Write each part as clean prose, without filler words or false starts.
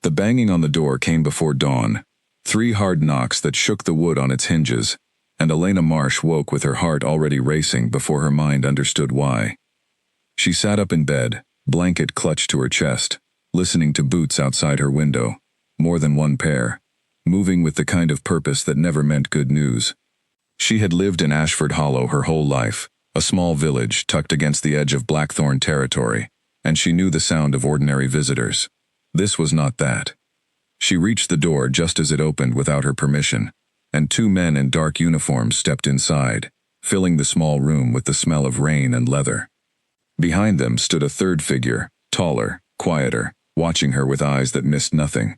The banging on the door came before dawn, 3 hard knocks that shook the wood on its hinges, and Elena Marsh woke with her heart already racing before her mind understood why. She sat up in bed, blanket clutched to her chest, listening to boots outside her window, more than one pair, moving with the kind of purpose that never meant good news. She had lived in Ashford Hollow her whole life, a small village tucked against the edge of Blackthorn territory, and she knew the sound of ordinary visitors. This was not that. She reached the door just as it opened without her permission, and 2 men in dark uniforms stepped inside, filling the small room with the smell of rain and leather. Behind them stood a 3rd figure, taller, quieter, watching her with eyes that missed nothing.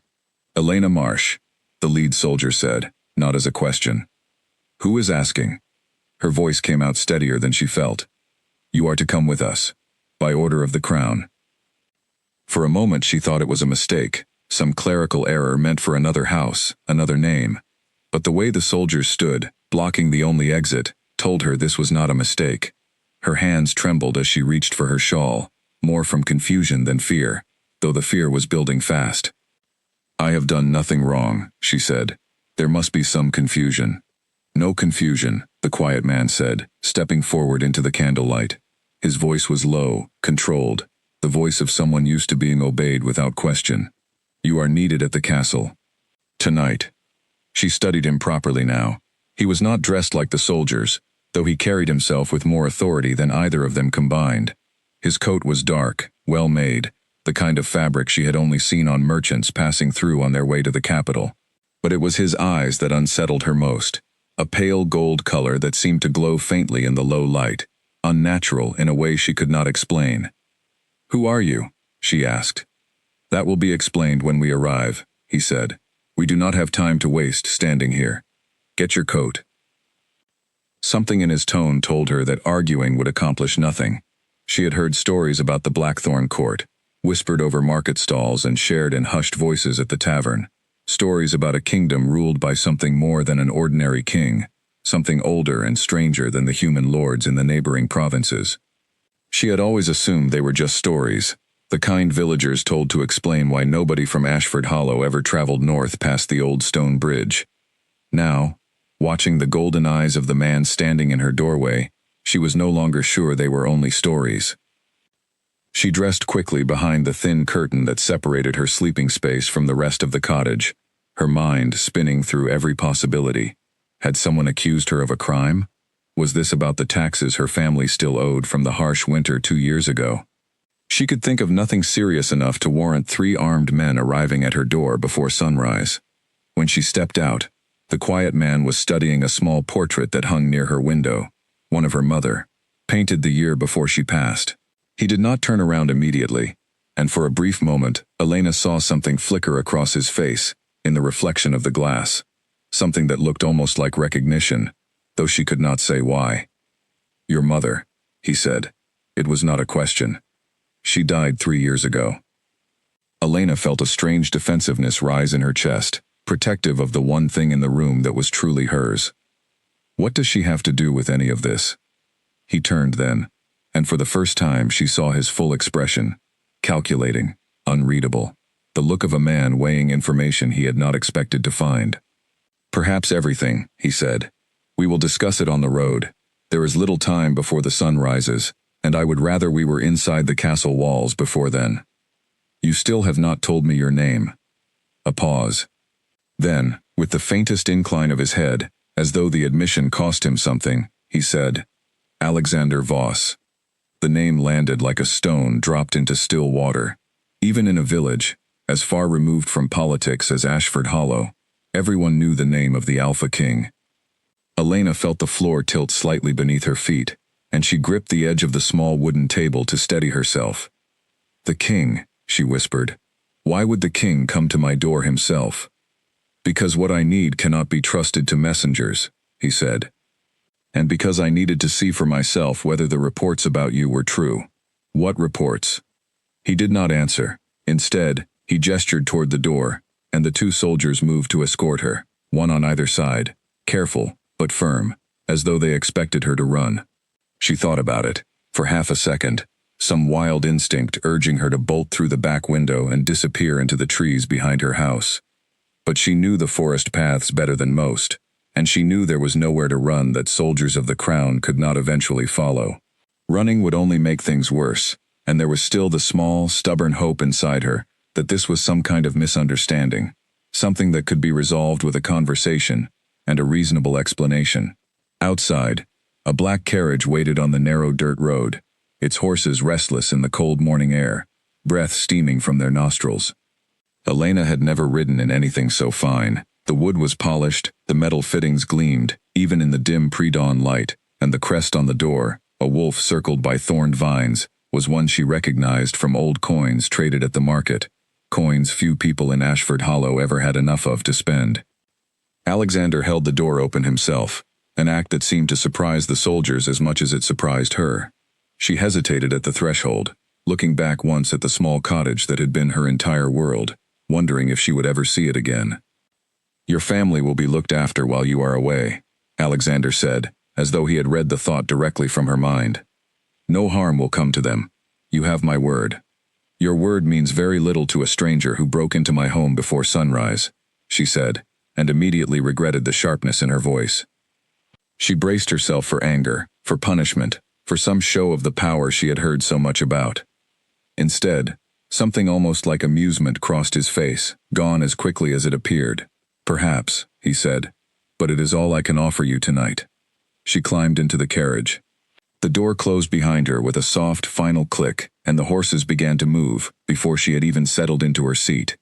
"Elena Marsh," the lead soldier said, not as a question. "Who is asking?" Her voice came out steadier than she felt. "You are to come with us, by order of the Crown." For a moment she thought it was a mistake, some clerical error meant for another house, another name. But the way the soldiers stood, blocking the only exit, told her this was not a mistake. Her hands trembled as she reached for her shawl, more from confusion than fear, though the fear was building fast. "I have done nothing wrong," she said. "There must be some confusion." "No confusion," the quiet man said, stepping forward into the candlelight. His voice was low, controlled, the voice of someone used to being obeyed without question. "You are needed at the castle. Tonight." She studied him properly now. He was not dressed like the soldiers, though he carried himself with more authority than either of them combined. His coat was dark, well made, the kind of fabric she had only seen on merchants passing through on their way to the capital. But it was his eyes that unsettled her most, a pale gold color that seemed to glow faintly in the low light, unnatural in a way she could not explain. "Who are you?" she asked. "That will be explained when we arrive," he said. "We do not have time to waste standing here. Get your coat." Something in his tone told her that arguing would accomplish nothing. She had heard stories about the Blackthorn court, whispered over market stalls and shared in hushed voices at the tavern. Stories about a kingdom ruled by something more than an ordinary king, something older and stranger than the human lords in the neighboring provinces. She had always assumed they were just stories, the kind villagers told to explain why nobody from Ashford Hollow ever traveled north past the old stone bridge. Now, watching the golden eyes of the man standing in her doorway, she was no longer sure they were only stories. She dressed quickly behind the thin curtain that separated her sleeping space from the rest of the cottage, her mind spinning through every possibility. Had someone accused her of a crime? Was this about the taxes her family still owed from the harsh winter 2 years ago? She could think of nothing serious enough to warrant 3 armed men arriving at her door before sunrise. When she stepped out, the quiet man was studying a small portrait that hung near her window, one of her mother, painted the year before she passed. He did not turn around immediately, and for a brief moment, Elena saw something flicker across his face, in the reflection of the glass, something that looked almost like recognition, though she could not say why. "Your mother," he said. It was not a question. "She died 3 years ago." Elena felt a strange defensiveness rise in her chest, protective of the one thing in the room that was truly hers. What does she have to do with any of this? He turned then, and for the first time she saw his full expression, calculating, unreadable, the look of a man weighing information he had not expected to find. "Perhaps everything," he said. "We will discuss it on the road. There is little time before the sun rises, and I would rather we were inside the castle walls before then. You still have not told me your name." A pause. Then, with the faintest incline of his head, as though the admission cost him something, he said, "Alexander Voss." The name landed like a stone dropped into still water. Even in a village, as far removed from politics as Ashford Hollow, everyone knew the name of the Alpha King. Elena felt the floor tilt slightly beneath her feet, and she gripped the edge of the small wooden table to steady herself. "The king," she whispered. "Why would the king come to my door himself?" "Because what I need cannot be trusted to messengers," he said. "And because I needed to see for myself whether the reports about you were true." "What reports?" He did not answer. Instead, he gestured toward the door, and the 2 soldiers moved to escort her, one on either side, careful, but firm, as though they expected her to run. She thought about it, for half a second, some wild instinct urging her to bolt through the back window and disappear into the trees behind her house. But she knew the forest paths better than most, and she knew there was nowhere to run that soldiers of the crown could not eventually follow. Running would only make things worse, and there was still the small, stubborn hope inside her that this was some kind of misunderstanding, something that could be resolved with a conversation and a reasonable explanation. Outside, a black carriage waited on the narrow dirt road, its horses restless in the cold morning air, breath steaming from their nostrils. Elena had never ridden in anything so fine. The wood was polished, the metal fittings gleamed, even in the dim pre-dawn light, and the crest on the door, a wolf circled by thorned vines, was one she recognized from old coins traded at the market, coins few people in Ashford Hollow ever had enough of to spend. Alexander held the door open himself, an act that seemed to surprise the soldiers as much as it surprised her. She hesitated at the threshold, looking back once at the small cottage that had been her entire world, wondering if she would ever see it again. "Your family will be looked after while you are away," Alexander said, as though he had read the thought directly from her mind. "No harm will come to them. You have my word." "Your word means very little to a stranger who broke into my home before sunrise," she said, and immediately regretted the sharpness in her voice. She braced herself for anger, for punishment, for some show of the power she had heard so much about. Instead, something almost like amusement crossed his face, gone as quickly as it appeared. "Perhaps," he said, "but it is all I can offer you tonight." She climbed into the carriage. The door closed behind her with a soft, final click, and the horses began to move before she had even settled into her seat.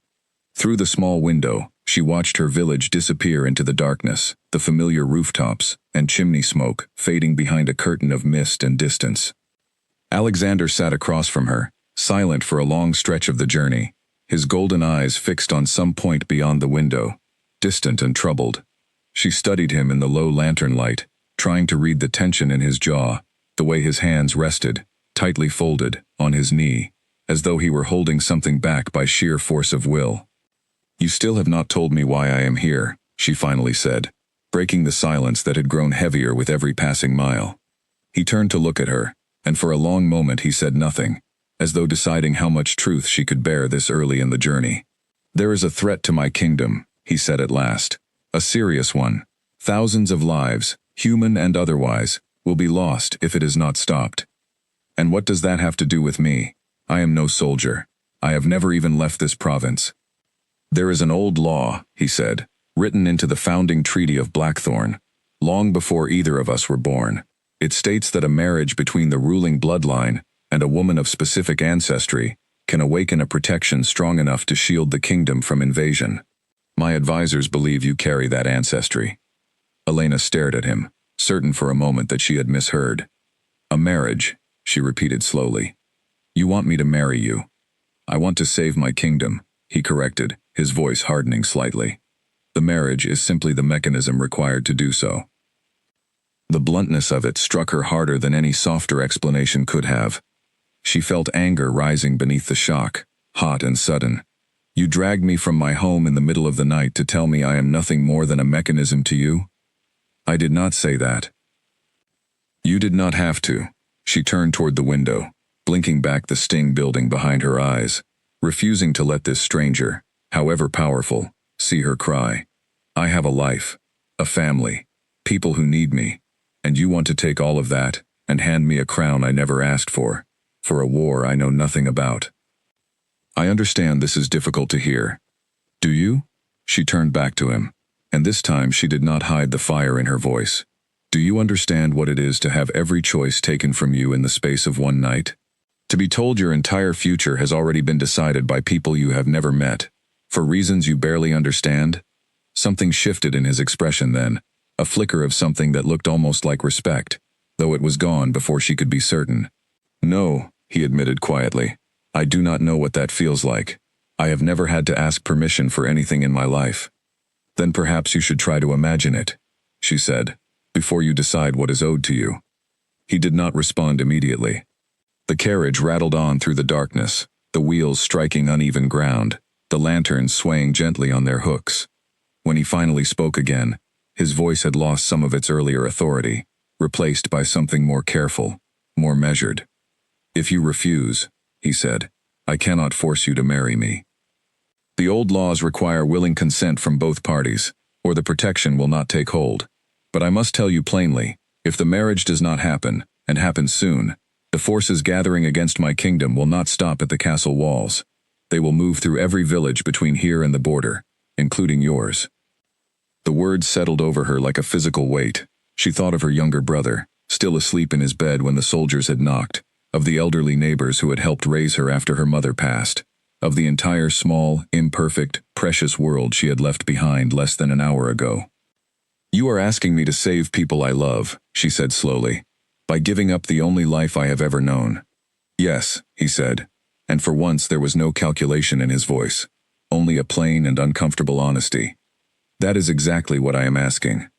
Through the small window, she watched her village disappear into the darkness, the familiar rooftops and chimney smoke fading behind a curtain of mist and distance. Alexander sat across from her, silent for a long stretch of the journey, his golden eyes fixed on some point beyond the window, distant and troubled. She studied him in the low lantern light, trying to read the tension in his jaw, the way his hands rested, tightly folded, on his knee, as though he were holding something back by sheer force of will. "You still have not told me why I am here," she finally said, breaking the silence that had grown heavier with every passing mile. He turned to look at her, and for a long moment he said nothing, as though deciding how much truth she could bear this early in the journey. "There is a threat to my kingdom," he said at last. "A serious one. Thousands of lives, human and otherwise, will be lost if it is not stopped. And what does that have to do with me? I am no soldier. I have never even left this province." "There is an old law," he said, "written into the founding treaty of Blackthorn, long before either of us were born. It states that a marriage between the ruling bloodline and a woman of specific ancestry can awaken a protection strong enough to shield the kingdom from invasion. My advisors believe you carry that ancestry." Elena stared at him, certain for a moment that she had misheard. "A marriage," she repeated slowly. "You want me to marry you." "I want to save my kingdom," he corrected, his voice hardening slightly. "The marriage is simply the mechanism required to do so." The bluntness of it struck her harder than any softer explanation could have. She felt anger rising beneath the shock, hot and sudden. "You dragged me from my home in the middle of the night to tell me I am nothing more than a mechanism to you?" "I did not say that." "You did not have to." She turned toward the window, blinking back the sting building behind her eyes, refusing to let this stranger, however powerful, see her cry. "I have a life, a family, people who need me, and you want to take all of that and hand me a crown I never asked for a war I know nothing about." "I understand this is difficult to hear." "Do you?" She turned back to him, and this time she did not hide the fire in her voice. "Do you understand what it is to have every choice taken from you in the space of one night? To be told your entire future has already been decided by people you have never met, for reasons you barely understand?" Something shifted in his expression then, a flicker of something that looked almost like respect, though it was gone before she could be certain. "No," he admitted quietly. "I do not know what that feels like. I have never had to ask permission for anything in my life." "Then perhaps you should try to imagine it," she said, "before you decide what is owed to you." He did not respond immediately. The carriage rattled on through the darkness, the wheels striking uneven ground, the lanterns swaying gently on their hooks. When he finally spoke again, his voice had lost some of its earlier authority, replaced by something more careful, more measured. If you refuse, he said, I cannot force you to marry me. The old laws require willing consent from both parties, or the protection will not take hold. But I must tell you plainly, if the marriage does not happen, and happens soon, the forces gathering against my kingdom will not stop at the castle walls. They will move through every village between here and the border, including yours. The words settled over her like a physical weight. She thought of her younger brother, still asleep in his bed when the soldiers had knocked, of the elderly neighbors who had helped raise her after her mother passed, of the entire small, imperfect, precious world she had left behind less than an hour ago. You are asking me to save people I love, she said slowly, by giving up the only life I have ever known. Yes, he said, and for once there was no calculation in his voice, only a plain and uncomfortable honesty. That is exactly what I am asking.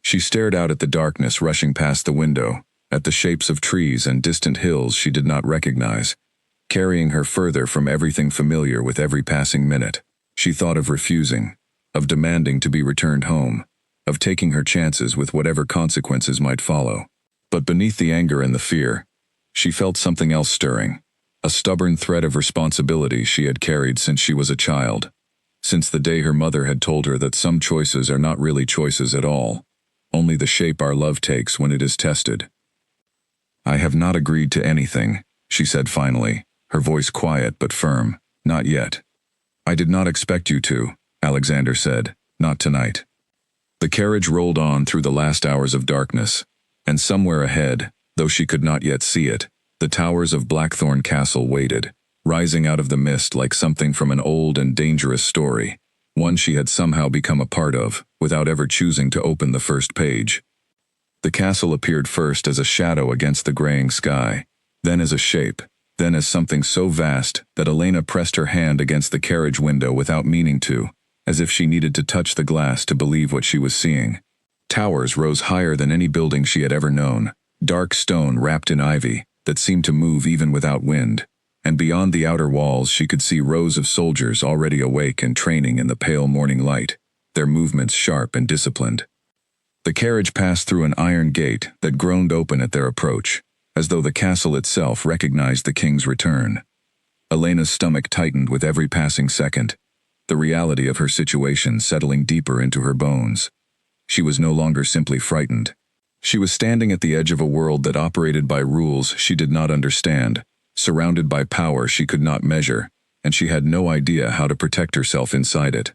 She stared out at the darkness rushing past the window, at the shapes of trees and distant hills she did not recognize, carrying her further from everything familiar with every passing minute. She thought of refusing, of demanding to be returned home, of taking her chances with whatever consequences might follow. But beneath the anger and the fear, she felt something else stirring, a stubborn thread of responsibility she had carried since she was a child, since the day her mother had told her that some choices are not really choices at all, only the shape our love takes when it is tested. I have not agreed to anything, she said finally, her voice quiet but firm. Not yet. I did not expect you to, Alexander said, not tonight. The carriage rolled on through the last hours of darkness, and somewhere ahead, though she could not yet see it, the towers of Blackthorn Castle waited, rising out of the mist like something from an old and dangerous story, one she had somehow become a part of, without ever choosing to open the first page. The castle appeared first as a shadow against the graying sky, then as a shape, then as something so vast that Elena pressed her hand against the carriage window without meaning to, as if she needed to touch the glass to believe what she was seeing. Towers rose higher than any building she had ever known, dark stone wrapped in ivy that seemed to move even without wind, and beyond the outer walls she could see rows of soldiers already awake and training in the pale morning light, their movements sharp and disciplined. The carriage passed through an iron gate that groaned open at their approach, as though the castle itself recognized the king's return. Elena's stomach tightened with every passing second, the reality of her situation settling deeper into her bones. She was no longer simply frightened. She was standing at the edge of a world that operated by rules she did not understand, surrounded by power she could not measure, and she had no idea how to protect herself inside it.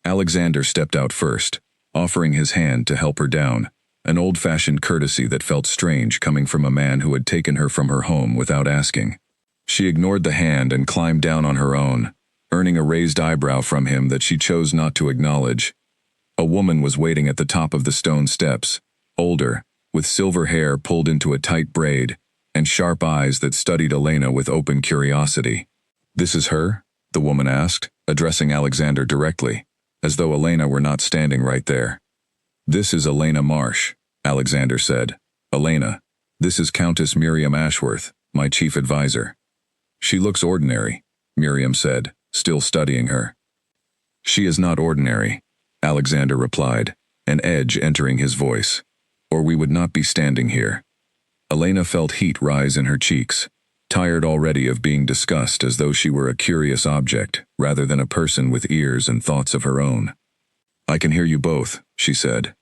Alexander stepped out first, offering his hand to help her down, an old-fashioned courtesy that felt strange coming from a man who had taken her from her home without asking. She ignored the hand and climbed down on her own, earning a raised eyebrow from him that she chose not to acknowledge. A woman was waiting at the top of the stone steps, older, with silver hair pulled into a tight braid, and sharp eyes that studied Elena with open curiosity. "This is her?" the woman asked, addressing Alexander directly, as though Elena were not standing right there. "This is Elena Marsh," Alexander said. "Elena, this is Countess Miriam Ashworth, my chief advisor." "She looks ordinary," Miriam said, still studying her. "She is not ordinary," Alexander replied, an edge entering his voice, "or we would not be standing here." Elena felt heat rise in her cheeks, tired already of being discussed as though she were a curious object rather than a person with ears and thoughts of her own. "I can hear you both," she said,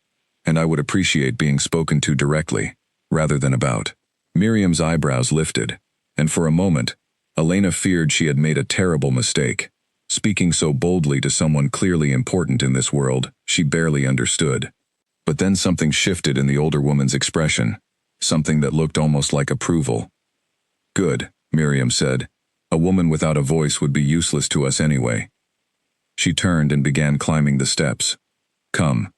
"and I would appreciate being spoken to directly, rather than about." Miriam's eyebrows lifted, and for a moment, Elena feared she had made a terrible mistake, speaking so boldly to someone clearly important in this world she barely understood. But then something shifted in the older woman's expression, something that looked almost like approval. "Good," Miriam said. "A woman without a voice would be useless to us anyway." She turned and began climbing the steps. "Come.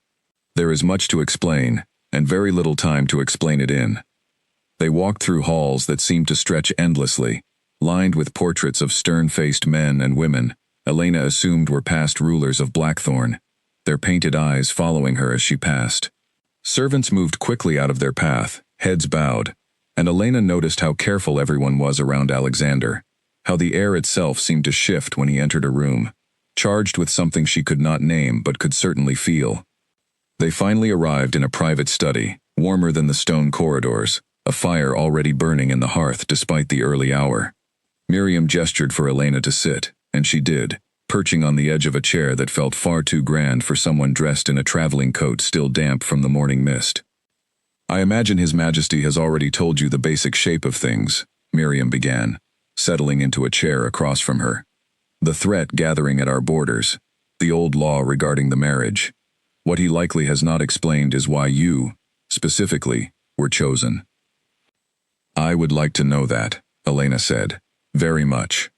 There is much to explain, and very little time to explain it in." They walked through halls that seemed to stretch endlessly, lined with portraits of stern-faced men and women Elena assumed were past rulers of Blackthorn, their painted eyes following her as she passed. Servants moved quickly out of their path, heads bowed, and Elena noticed how careful everyone was around Alexander, how the air itself seemed to shift when he entered a room, charged with something she could not name but could certainly feel. They finally arrived in a private study, warmer than the stone corridors, a fire already burning in the hearth despite the early hour. Miriam gestured for Elena to sit, and she did, perching on the edge of a chair that felt far too grand for someone dressed in a traveling coat still damp from the morning mist. "I imagine His Majesty has already told you the basic shape of things," Miriam began, settling into a chair across from her. "The threat gathering at our borders, the old law regarding the marriage. What he likely has not explained is why you, specifically, were chosen." "I would like to know that," Elena said. "Very much."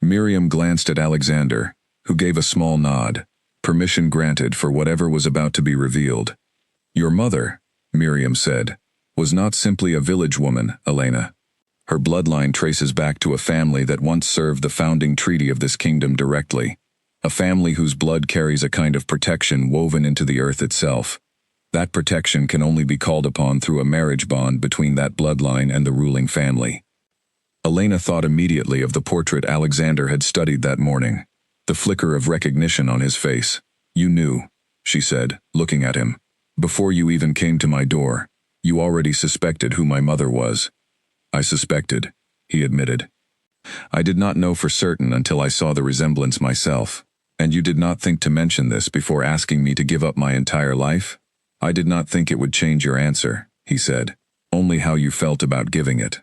Miriam glanced at Alexander, who gave a small nod, permission granted for whatever was about to be revealed. "Your mother," Miriam said, "was not simply a village woman, Elena. Her bloodline traces back to a family that once served the founding treaty of this kingdom directly, a family whose blood carries a kind of protection woven into the earth itself. That protection can only be called upon through a marriage bond between that bloodline and the ruling family." Elena thought immediately of the portrait Alexander had studied that morning, the flicker of recognition on his face. "You knew," she said, looking at him. "Before you even came to my door, you already suspected who my mother was." "I suspected," he admitted. "I did not know for certain until I saw the resemblance myself. And you did not think to mention this before asking me to give up my entire life?" "I did not think it would change your answer," he said. "Only how you felt about giving it."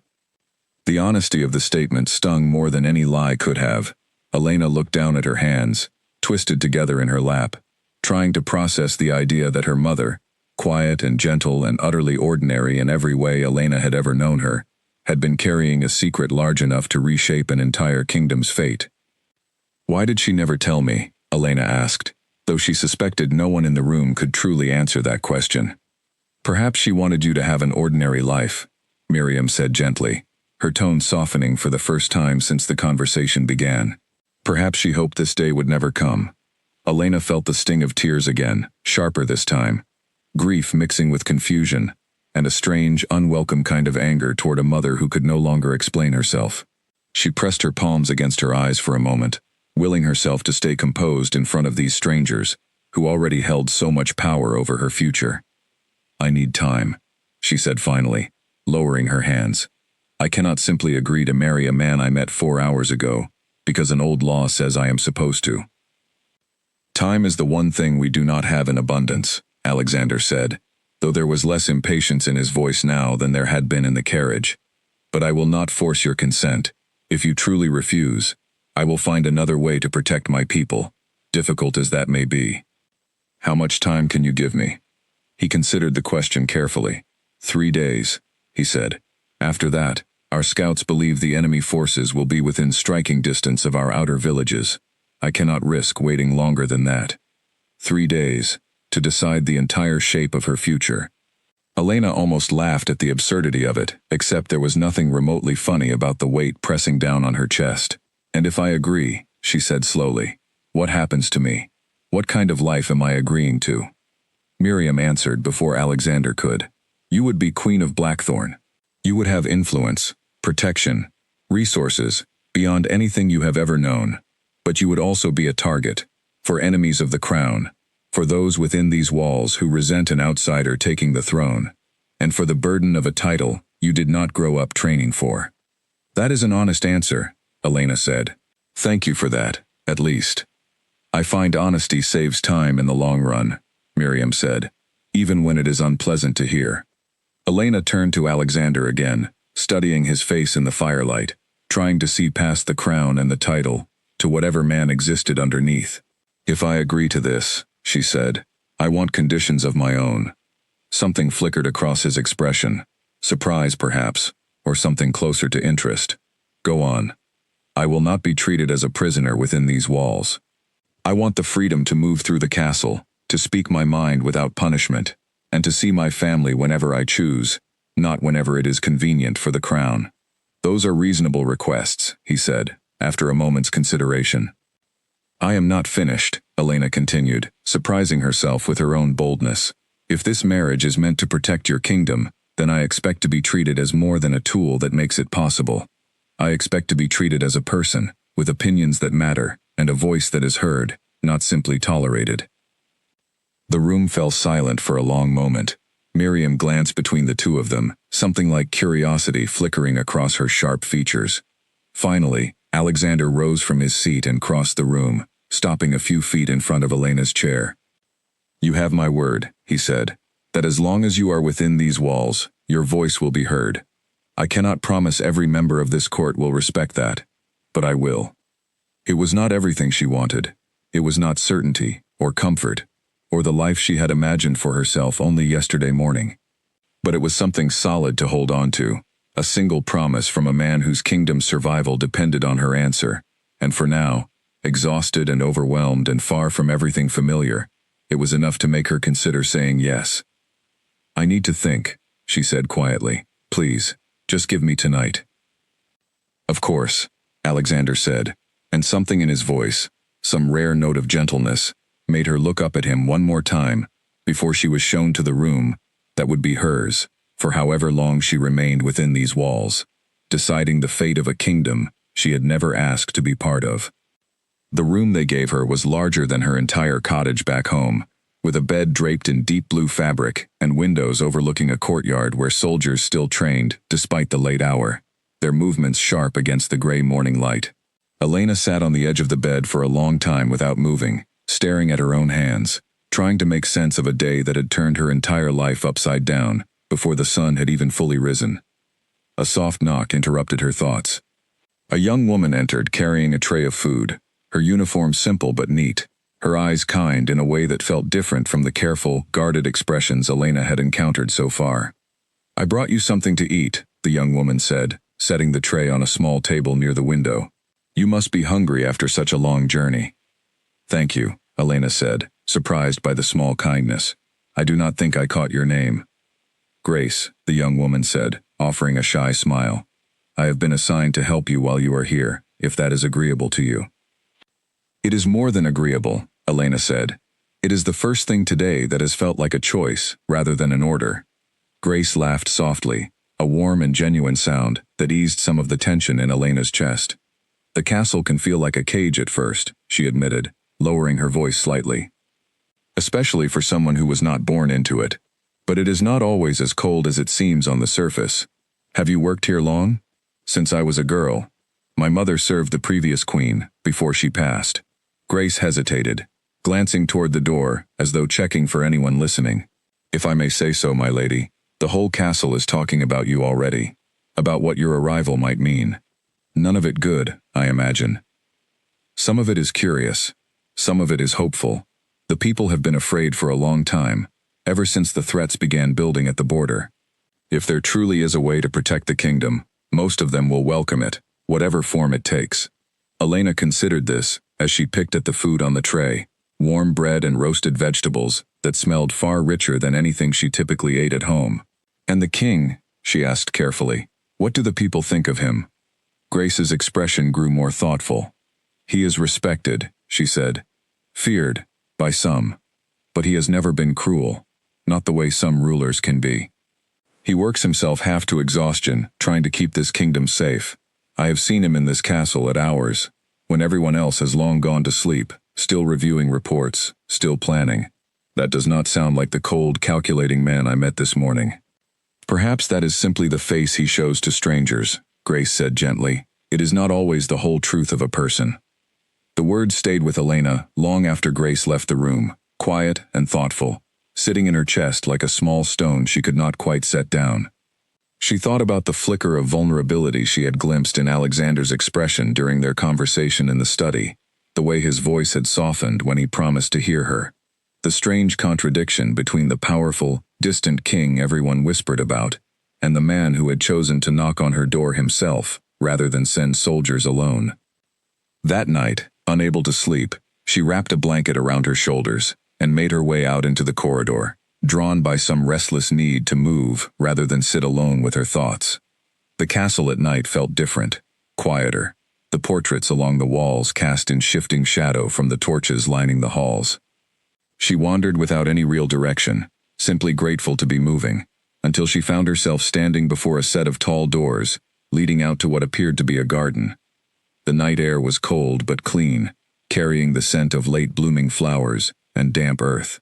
The honesty of the statement stung more than any lie could have. Elena looked down at her hands, twisted together in her lap, trying to process the idea that her mother, quiet and gentle and utterly ordinary in every way Elena had ever known her, had been carrying a secret large enough to reshape an entire kingdom's fate. "Why did she never tell me?" Elena asked, though she suspected no one in the room could truly answer that question. "Perhaps she wanted you to have an ordinary life," Miriam said gently, her tone softening for the first time since the conversation began. "Perhaps she hoped this day would never come." Elena felt the sting of tears again, sharper this time, grief mixing with confusion, and a strange, unwelcome kind of anger toward a mother who could no longer explain herself. She pressed her palms against her eyes for a moment, willing herself to stay composed in front of these strangers, who already held so much power over her future. "I need time," she said finally, lowering her hands. "I cannot simply agree to marry a man I met 4 hours ago, because an old law says I am supposed to." "Time is the one thing we do not have in abundance," Alexander said, though there was less impatience in his voice now than there had been in the carriage. "But I will not force your consent. If you truly refuse, I will find another way to protect my people, difficult as that may be." "How much time can you give me?" He considered the question carefully. 3 days, he said. "After that, our scouts believe the enemy forces will be within striking distance of our outer villages. I cannot risk waiting longer than that." 3 days, to decide the entire shape of her future. Elena almost laughed at the absurdity of it, except there was nothing remotely funny about the weight pressing down on her chest. "And if I agree," she said slowly, "what happens to me? What kind of life am I agreeing to?" Miriam answered before Alexander could. "You would be Queen of Blackthorn. You would have influence, protection, resources, beyond anything you have ever known. But you would also be a target, for enemies of the crown, for those within these walls who resent an outsider taking the throne, and for the burden of a title you did not grow up training for." "That is an honest answer," Elena said. "Thank you for that, at least." "I find honesty saves time in the long run," Miriam said, "even when it is unpleasant to hear." Elena turned to Alexander again, studying his face in the firelight, trying to see past the crown and the title, to whatever man existed underneath. "If I agree to this," she said, "I want conditions of my own." Something flickered across his expression, surprise perhaps, or something closer to interest. "Go on." "I will not be treated as a prisoner within these walls. I want the freedom to move through the castle, to speak my mind without punishment, and to see my family whenever I choose, not whenever it is convenient for the crown." "Those are reasonable requests," he said, after a moment's consideration. "I am not finished," Elena continued, surprising herself with her own boldness. "If this marriage is meant to protect your kingdom, then I expect to be treated as more than a tool that makes it possible. I expect to be treated as a person, with opinions that matter, and a voice that is heard, not simply tolerated." The room fell silent for a long moment. Miriam glanced between the two of them, something like curiosity flickering across her sharp features. Finally, Alexander rose from his seat and crossed the room, stopping a few feet in front of Elena's chair. "You have my word," he said, "that as long as you are within these walls, your voice will be heard. I cannot promise every member of this court will respect that, but I will." It was not everything she wanted. It was not certainty, or comfort, or the life she had imagined for herself only yesterday morning. But it was something solid to hold on to, a single promise from a man whose kingdom's survival depended on her answer, and for now, exhausted and overwhelmed and far from everything familiar, it was enough to make her consider saying yes. "I need to think," she said quietly. "Please, just give me tonight." "Of course," Alexander said, and something in his voice, some rare note of gentleness, made her look up at him one more time before she was shown to the room that would be hers for however long she remained within these walls, deciding the fate of a kingdom she had never asked to be part of. The room they gave her was larger than her entire cottage back home, with a bed draped in deep blue fabric and windows overlooking a courtyard where soldiers still trained despite the late hour, their movements sharp against the gray morning light. Elena sat on the edge of the bed for a long time without moving, staring at her own hands, trying to make sense of a day that had turned her entire life upside down before the sun had even fully risen. A soft knock interrupted her thoughts. A young woman entered carrying a tray of food, her uniform simple but neat, her eyes kind in a way that felt different from the careful, guarded expressions Elena had encountered so far. "I brought you something to eat," the young woman said, setting the tray on a small table near the window. "You must be hungry after such a long journey." "Thank you," Elena said, surprised by the small kindness. "I do not think I caught your name." "Grace," the young woman said, offering a shy smile. "I have been assigned to help you while you are here, if that is agreeable to you." "It is more than agreeable," Elena said. "It is the first thing today that has felt like a choice, rather than an order." Grace laughed softly, a warm and genuine sound that eased some of the tension in Elena's chest. "The castle can feel like a cage at first," she admitted, lowering her voice slightly. "Especially for someone who was not born into it. But it is not always as cold as it seems on the surface. Have you worked here long?" "Since I was a girl. My mother served the previous queen, before she passed." Grace hesitated, glancing toward the door as though checking for anyone listening. "If I may say so, my lady, the whole castle is talking about you already, about what your arrival might mean. None of it good, I imagine. Some of it is curious. Some of it is hopeful. The people have been afraid for a long time, ever since the threats began building at the border. If there truly is a way to protect the kingdom, most of them will welcome it, whatever form it takes." Elena considered this as she picked at the food on the tray, warm bread and roasted vegetables that smelled far richer than anything she typically ate at home. "And the king?" she asked carefully. "What do the people think of him?" Grace's expression grew more thoughtful. "He is respected," she said. "Feared, by some. But he has never been cruel, not the way some rulers can be. He works himself half to exhaustion, trying to keep this kingdom safe. I have seen him in this castle at hours, when everyone else has long gone to sleep, still reviewing reports, still planning. That does not sound like the cold, calculating man I met this morning." "Perhaps that is simply the face he shows to strangers," Grace said gently. "It is not always the whole truth of a person." The words stayed with Elena long after Grace left the room, quiet and thoughtful, sitting in her chest like a small stone she could not quite set down. She thought about the flicker of vulnerability she had glimpsed in Alexander's expression during their conversation in the study, the way his voice had softened when he promised to hear her, the strange contradiction between the powerful, distant king everyone whispered about, and the man who had chosen to knock on her door himself, rather than send soldiers alone. That night, unable to sleep, she wrapped a blanket around her shoulders and made her way out into the corridor, drawn by some restless need to move rather than sit alone with her thoughts. The castle at night felt different, quieter, the portraits along the walls cast in shifting shadow from the torches lining the halls. She wandered without any real direction, simply grateful to be moving, until she found herself standing before a set of tall doors, leading out to what appeared to be a garden. The night air was cold but clean, carrying the scent of late blooming flowers and damp earth.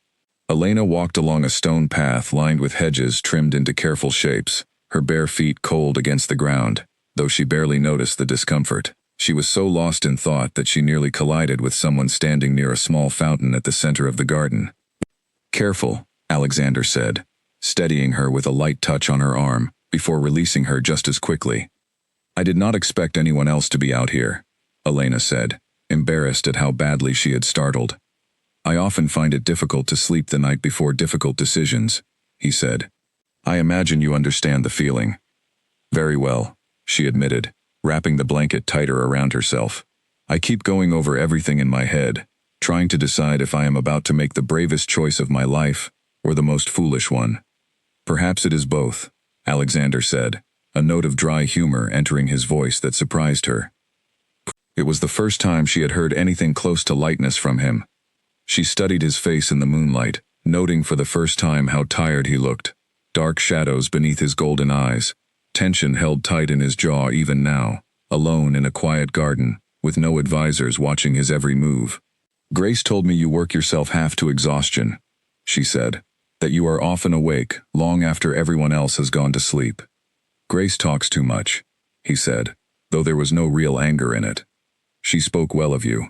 Elena walked along a stone path lined with hedges trimmed into careful shapes, her bare feet cold against the ground, though she barely noticed the discomfort. She was so lost in thought that she nearly collided with someone standing near a small fountain at the center of the garden. "Careful," Alexander said, steadying her with a light touch on her arm, before releasing her just as quickly. "I did not expect anyone else to be out here," Elena said, embarrassed at how badly she had startled. "I often find it difficult to sleep the night before difficult decisions," he said. "I imagine you understand the feeling." "Very well," she admitted, wrapping the blanket tighter around herself. "I keep going over everything in my head, trying to decide if I am about to make the bravest choice of my life, or the most foolish one." "Perhaps it is both," Alexander said, a note of dry humor entering his voice that surprised her. It was the first time she had heard anything close to lightness from him. She studied his face in the moonlight, noting for the first time how tired he looked, dark shadows beneath his golden eyes, tension held tight in his jaw even now, alone in a quiet garden, with no advisors watching his every move. "Grace told me you work yourself half to exhaustion," she said, "that you are often awake long after everyone else has gone to sleep." "Grace talks too much," he said, though there was no real anger in it. "She spoke well of you."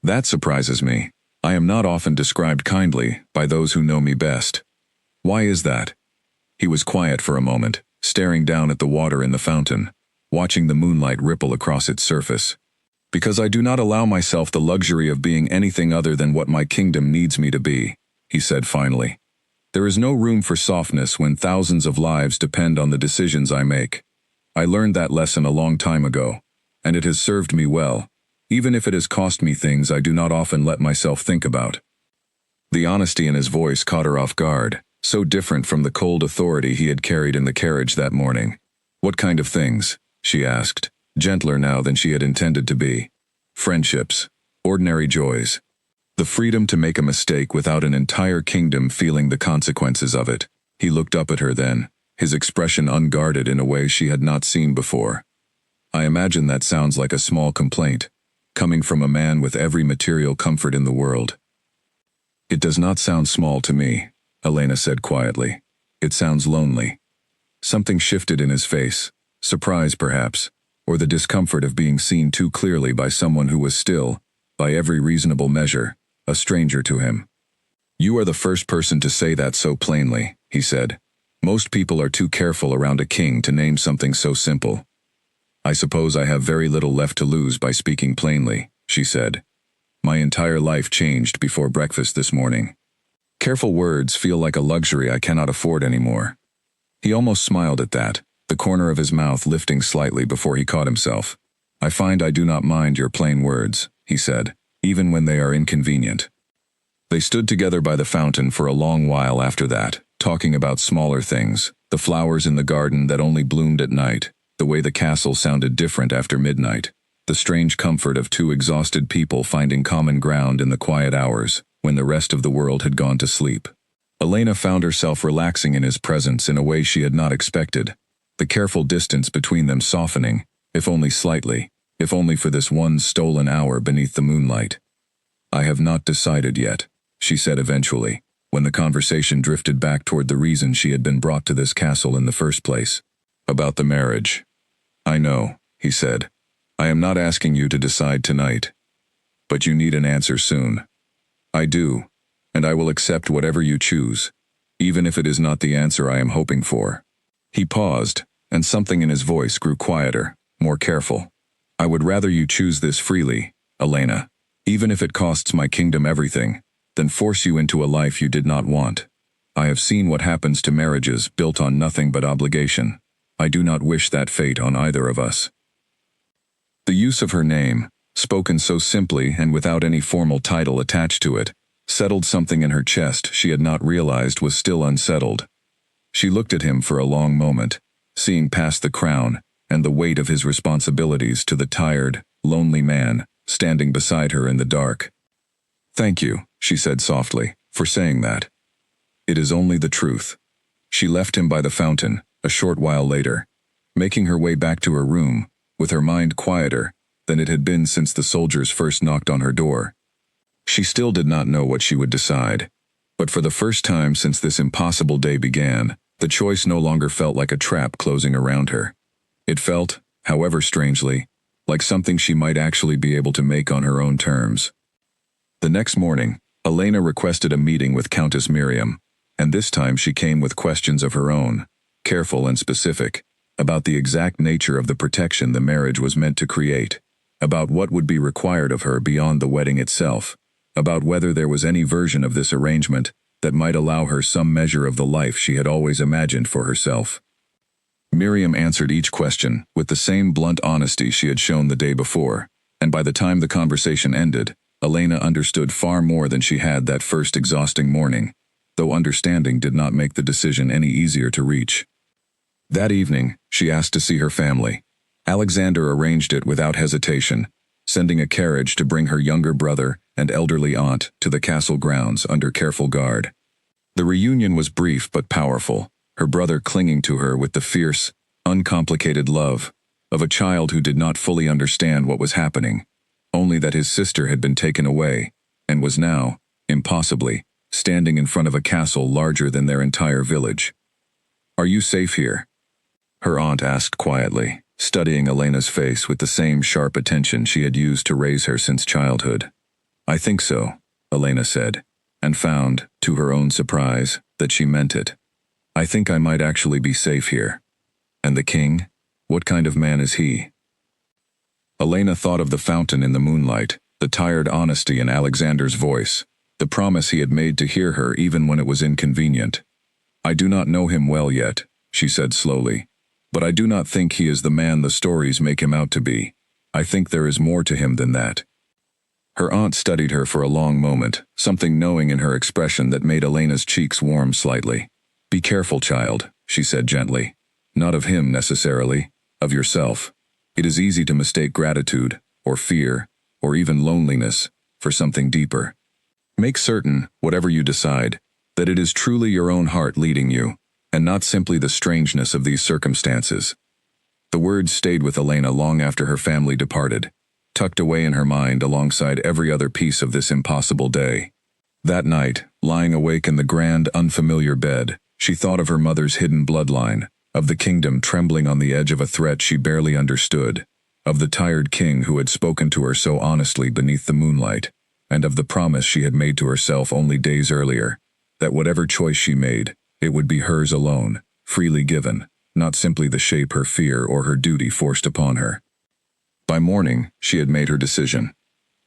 "That surprises me. I am not often described kindly by those who know me best. Why is that?" He was quiet for a moment, staring down at the water in the fountain, watching the moonlight ripple across its surface. "Because I do not allow myself the luxury of being anything other than what my kingdom needs me to be," he said finally. "There is no room for softness when thousands of lives depend on the decisions I make. I learned that lesson a long time ago, and it has served me well, even if it has cost me things I do not often let myself think about." The honesty in his voice caught her off guard, so different from the cold authority he had carried in the carriage that morning. "What kind of things?" she asked, gentler now than she had intended to be. "Friendships. Ordinary joys. The freedom to make a mistake without an entire kingdom feeling the consequences of it." He looked up at her then, his expression unguarded in a way she had not seen before. "I imagine that sounds like a small complaint, coming from a man with every material comfort in the world." "It does not sound small to me," Elena said quietly. "It sounds lonely." Something shifted in his face, surprise perhaps, or the discomfort of being seen too clearly by someone who was still, by every reasonable measure, a stranger to him. "You are the first person to say that so plainly," he said. "Most people are too careful around a king to name something so simple." "I suppose I have very little left to lose by speaking plainly," she said. "My entire life changed before breakfast this morning. Careful words feel like a luxury I cannot afford anymore." He almost smiled at that, the corner of his mouth lifting slightly before he caught himself. "I find I do not mind your plain words," he said, "even when they are inconvenient." They stood together by the fountain for a long while after that, talking about smaller things, the flowers in the garden that only bloomed at night, the way the castle sounded different after midnight, the strange comfort of two exhausted people finding common ground in the quiet hours, when the rest of the world had gone to sleep. Elena found herself relaxing in his presence in a way she had not expected, the careful distance between them softening, if only slightly, if only for this one stolen hour beneath the moonlight. "I have not decided yet," she said eventually, when the conversation drifted back toward the reason she had been brought to this castle in the first place. "About the marriage." "I know," he said. "I am not asking you to decide tonight. But you need an answer soon." "I do, and I will accept whatever you choose, even if it is not the answer I am hoping for." He paused, and something in his voice grew quieter, more careful. "I would rather you choose this freely, Elena, even if it costs my kingdom everything, than force you into a life you did not want. I have seen what happens to marriages built on nothing but obligation. I do not wish that fate on either of us." The use of her name, spoken so simply and without any formal title attached to it, settled something in her chest she had not realized was still unsettled. She looked at him for a long moment, seeing past the crown and the weight of his responsibilities to the tired, lonely man standing beside her in the dark. "Thank you," she said softly, "for saying that. It is only the truth." She left him by the fountain, a short while later, making her way back to her room, with her mind quieter than it had been since the soldiers first knocked on her door. She still did not know what she would decide. But for the first time since this impossible day began, the choice no longer felt like a trap closing around her. It felt, however strangely, like something she might actually be able to make on her own terms. The next morning, Elena requested a meeting with Countess Miriam, and this time she came with questions of her own, careful and specific, about the exact nature of the protection the marriage was meant to create, about what would be required of her beyond the wedding itself, about whether there was any version of this arrangement that might allow her some measure of the life she had always imagined for herself. Miriam answered each question with the same blunt honesty she had shown the day before, and by the time the conversation ended, Elena understood far more than she had that first exhausting morning, though understanding did not make the decision any easier to reach. That evening, she asked to see her family. Alexander arranged it without hesitation, sending a carriage to bring her younger brother and elderly aunt to the castle grounds under careful guard. The reunion was brief but powerful, her brother clinging to her with the fierce, uncomplicated love of a child who did not fully understand what was happening, only that his sister had been taken away, and was now, impossibly, standing in front of a castle larger than their entire village. "Are you safe here?" her aunt asked quietly, studying Elena's face with the same sharp attention she had used to raise her since childhood. "I think so," Elena said, and found, to her own surprise, that she meant it. "I think I might actually be safe here. And the king? What kind of man is he?" Elena thought of the fountain in the moonlight, the tired honesty in Alexander's voice, the promise he had made to hear her even when it was inconvenient. "I do not know him well yet," she said slowly, "but I do not think he is the man the stories make him out to be. I think there is more to him than that." Her aunt studied her for a long moment, something knowing in her expression that made Elena's cheeks warm slightly. "Be careful, child," she said gently. "Not of him necessarily, of yourself. It is easy to mistake gratitude, or fear, or even loneliness, for something deeper. Make certain, whatever you decide, that it is truly your own heart leading you, and not simply the strangeness of these circumstances." The words stayed with Elena long after her family departed, tucked away in her mind alongside every other piece of this impossible day. That night, lying awake in the grand, unfamiliar bed, she thought of her mother's hidden bloodline, of the kingdom trembling on the edge of a threat she barely understood, of the tired king who had spoken to her so honestly beneath the moonlight, and of the promise she had made to herself only days earlier, that whatever choice she made, it would be hers alone, freely given, not simply the shape her fear or her duty forced upon her. By morning, she had made her decision.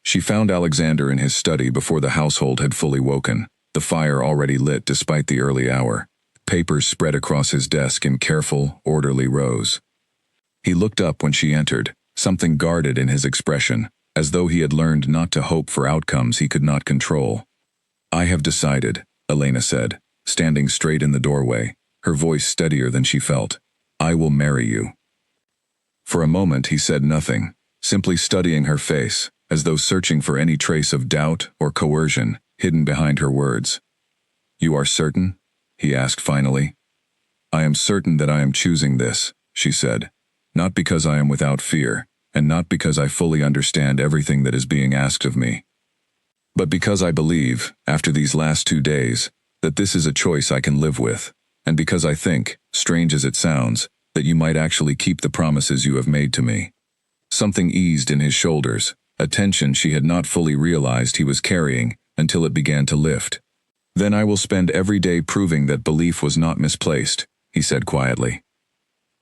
She found Alexander in his study before the household had fully woken, the fire already lit despite the early hour, papers spread across his desk in careful, orderly rows. He looked up when she entered, something guarded in his expression, as though he had learned not to hope for outcomes he could not control. "I have decided," Elena said, standing straight in the doorway, her voice steadier than she felt. "I will marry you." For a moment he said nothing, simply studying her face, as though searching for any trace of doubt or coercion hidden behind her words. "You are certain?" he asked finally. "I am certain that I am choosing this," she said, "not because I am without fear, and not because I fully understand everything that is being asked of me, but because I believe, after these last 2 days, that this is a choice I can live with, and because I think, strange as it sounds, that you might actually keep the promises you have made to me." Something eased in his shoulders, a tension she had not fully realized he was carrying until it began to lift. "Then I will spend every day proving that belief was not misplaced," he said quietly.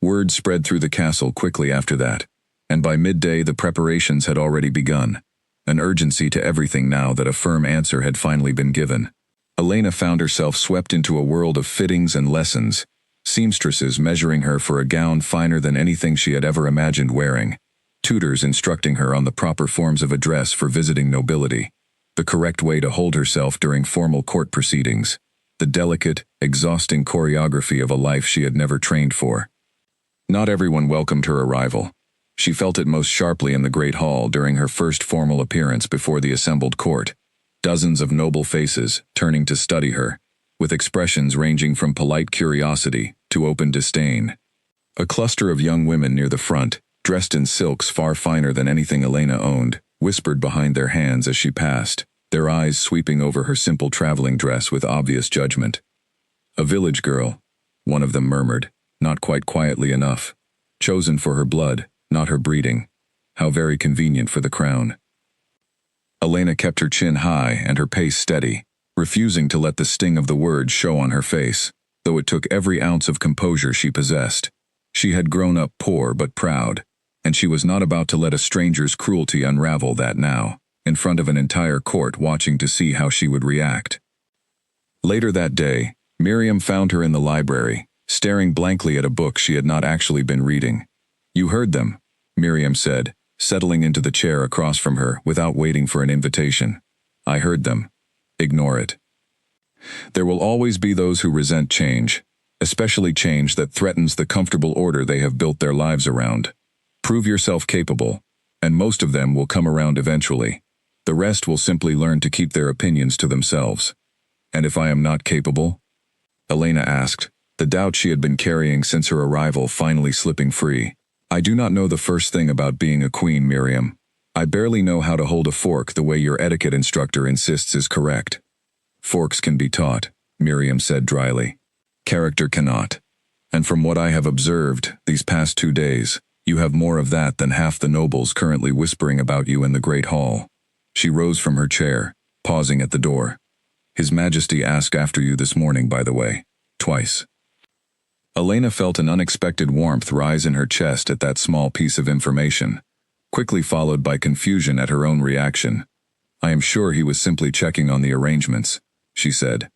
Word spread through the castle quickly after that, and by midday the preparations had already begun, an urgency to everything now that a firm answer had finally been given. Elena found herself swept into a world of fittings and lessons, seamstresses measuring her for a gown finer than anything she had ever imagined wearing, tutors instructing her on the proper forms of address for visiting nobility, the correct way to hold herself during formal court proceedings, the delicate, exhausting choreography of a life she had never trained for. Not everyone welcomed her arrival. She felt it most sharply in the great hall during her first formal appearance before the assembled court, dozens of noble faces turning to study her, with expressions ranging from polite curiosity to open disdain. A cluster of young women near the front, dressed in silks far finer than anything Elena owned, whispered behind their hands as she passed, their eyes sweeping over her simple traveling dress with obvious judgment. A village girl, one of them murmured, not quite quietly enough. Chosen for her blood, not her breeding. How very convenient for the crown. Elena kept her chin high and her pace steady, refusing to let the sting of the words show on her face, though it took every ounce of composure she possessed. She had grown up poor but proud, and she was not about to let a stranger's cruelty unravel that now, in front of an entire court watching to see how she would react. Later that day, Miriam found her in the library, staring blankly at a book she had not actually been reading. "You heard them," Miriam said, settling into the chair across from her without waiting for an invitation. "I heard them. Ignore it." There will always be those who resent change, especially change that threatens the comfortable order they have built their lives around. Prove yourself capable, and most of them will come around eventually. The rest will simply learn to keep their opinions to themselves. "And if I am not capable?" Elena asked, the doubt she had been carrying since her arrival finally slipping free. "I do not know the first thing about being a queen, Miriam. I barely know how to hold a fork the way your etiquette instructor insists is correct." "Forks can be taught," Miriam said dryly. "Character cannot. And from what I have observed these past 2 days, you have more of that than half the nobles currently whispering about you in the Great Hall." She rose from her chair, pausing at the door. "His Majesty asked after you this morning, by the way. Twice." Elena felt an unexpected warmth rise in her chest at that small piece of information, quickly followed by confusion at her own reaction. "I am sure he was simply checking on the arrangements," she said.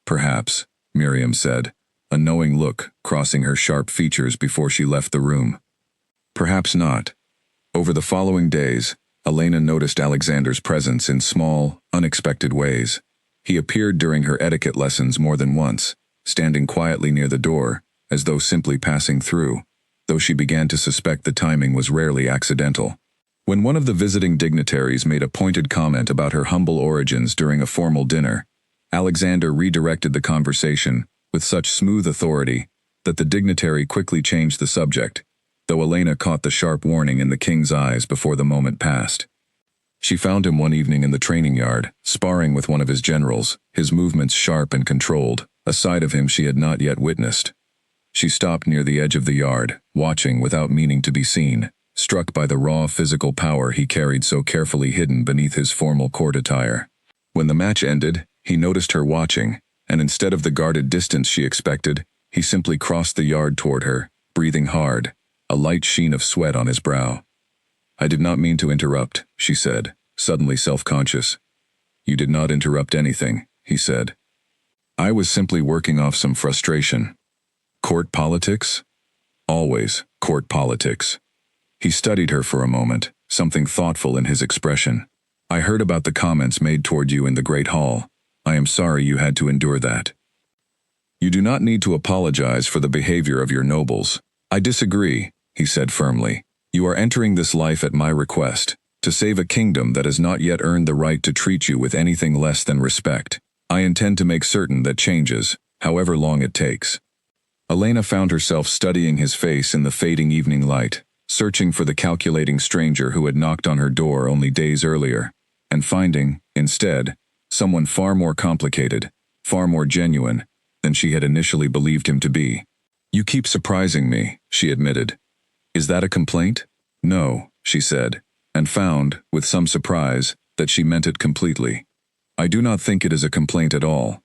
"Perhaps," Miriam said, a knowing look crossing her sharp features before she left the room. "Perhaps not." Over the following days, Elena noticed Alexander's presence in small, unexpected ways. He appeared during her etiquette lessons more than once, standing quietly near the door, as though simply passing through, though she began to suspect the timing was rarely accidental. When one of the visiting dignitaries made a pointed comment about her humble origins during a formal dinner, Alexander redirected the conversation with such smooth authority that the dignitary quickly changed the subject, though Elena caught the sharp warning in the king's eyes before the moment passed. She found him one evening in the training yard, sparring with one of his generals, his movements sharp and controlled, a side of him she had not yet witnessed. She stopped near the edge of the yard, watching without meaning to be seen, struck by the raw physical power he carried so carefully hidden beneath his formal court attire. When the match ended, he noticed her watching, and instead of the guarded distance she expected, he simply crossed the yard toward her, breathing hard, a light sheen of sweat on his brow. "I did not mean to interrupt," she said, suddenly self-conscious. "You did not interrupt anything," he said. "I was simply working off some frustration." "Court politics?" "Always court politics." He studied her for a moment, something thoughtful in his expression. "I heard about the comments made toward you in the Great Hall. I am sorry you had to endure that." "You do not need to apologize for the behavior of your nobles." "I disagree," he said firmly. "You are entering this life at my request, to save a kingdom that has not yet earned the right to treat you with anything less than respect. I intend to make certain that changes, however long it takes." Elena found herself studying his face in the fading evening light, searching for the calculating stranger who had knocked on her door only days earlier, and finding, instead, someone far more complicated, far more genuine, than she had initially believed him to be. "You keep surprising me," she admitted. "Is that a complaint?" "No," she said, and found, with some surprise, that she meant it completely. "I do not think it is a complaint at all."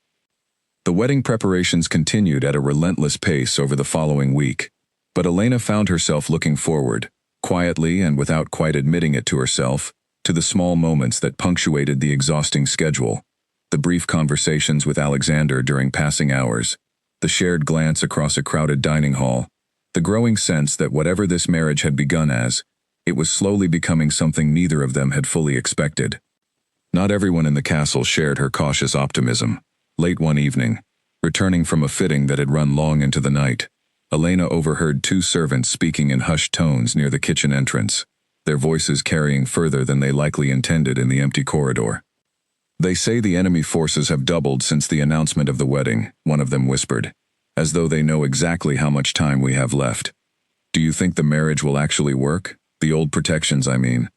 The wedding preparations continued at a relentless pace over the following week, but Elena found herself looking forward, quietly and without quite admitting it to herself, to the small moments that punctuated the exhausting schedule, the brief conversations with Alexander during passing hours, the shared glance across a crowded dining hall, the growing sense that whatever this marriage had begun as, it was slowly becoming something neither of them had fully expected. Not everyone in the castle shared her cautious optimism. Late one evening, returning from a fitting that had run long into the night, Elena overheard 2 servants speaking in hushed tones near the kitchen entrance, their voices carrying further than they likely intended in the empty corridor. "They say the enemy forces have doubled since the announcement of the wedding," one of them whispered, as though they know exactly how much time we have left. "Do you think the marriage will actually work? The old protections, I mean.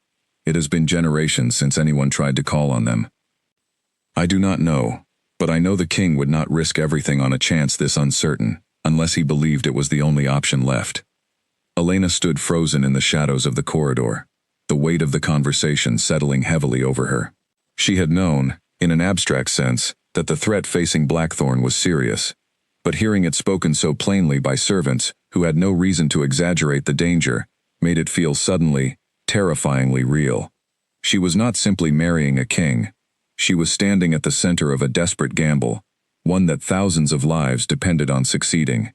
It has been generations since anyone tried to call on them." I do not know, but I know the king would not risk everything on a chance this uncertain, unless he believed it was the only option left. Elena stood frozen in the shadows of the corridor, the weight of the conversation settling heavily over her. She had known, in an abstract sense, that the threat facing Blackthorn was serious, but hearing it spoken so plainly by servants who had no reason to exaggerate the danger made it feel suddenly, terrifyingly real. She was not simply marrying a king. She was standing at the center of a desperate gamble, one that thousands of lives depended on succeeding.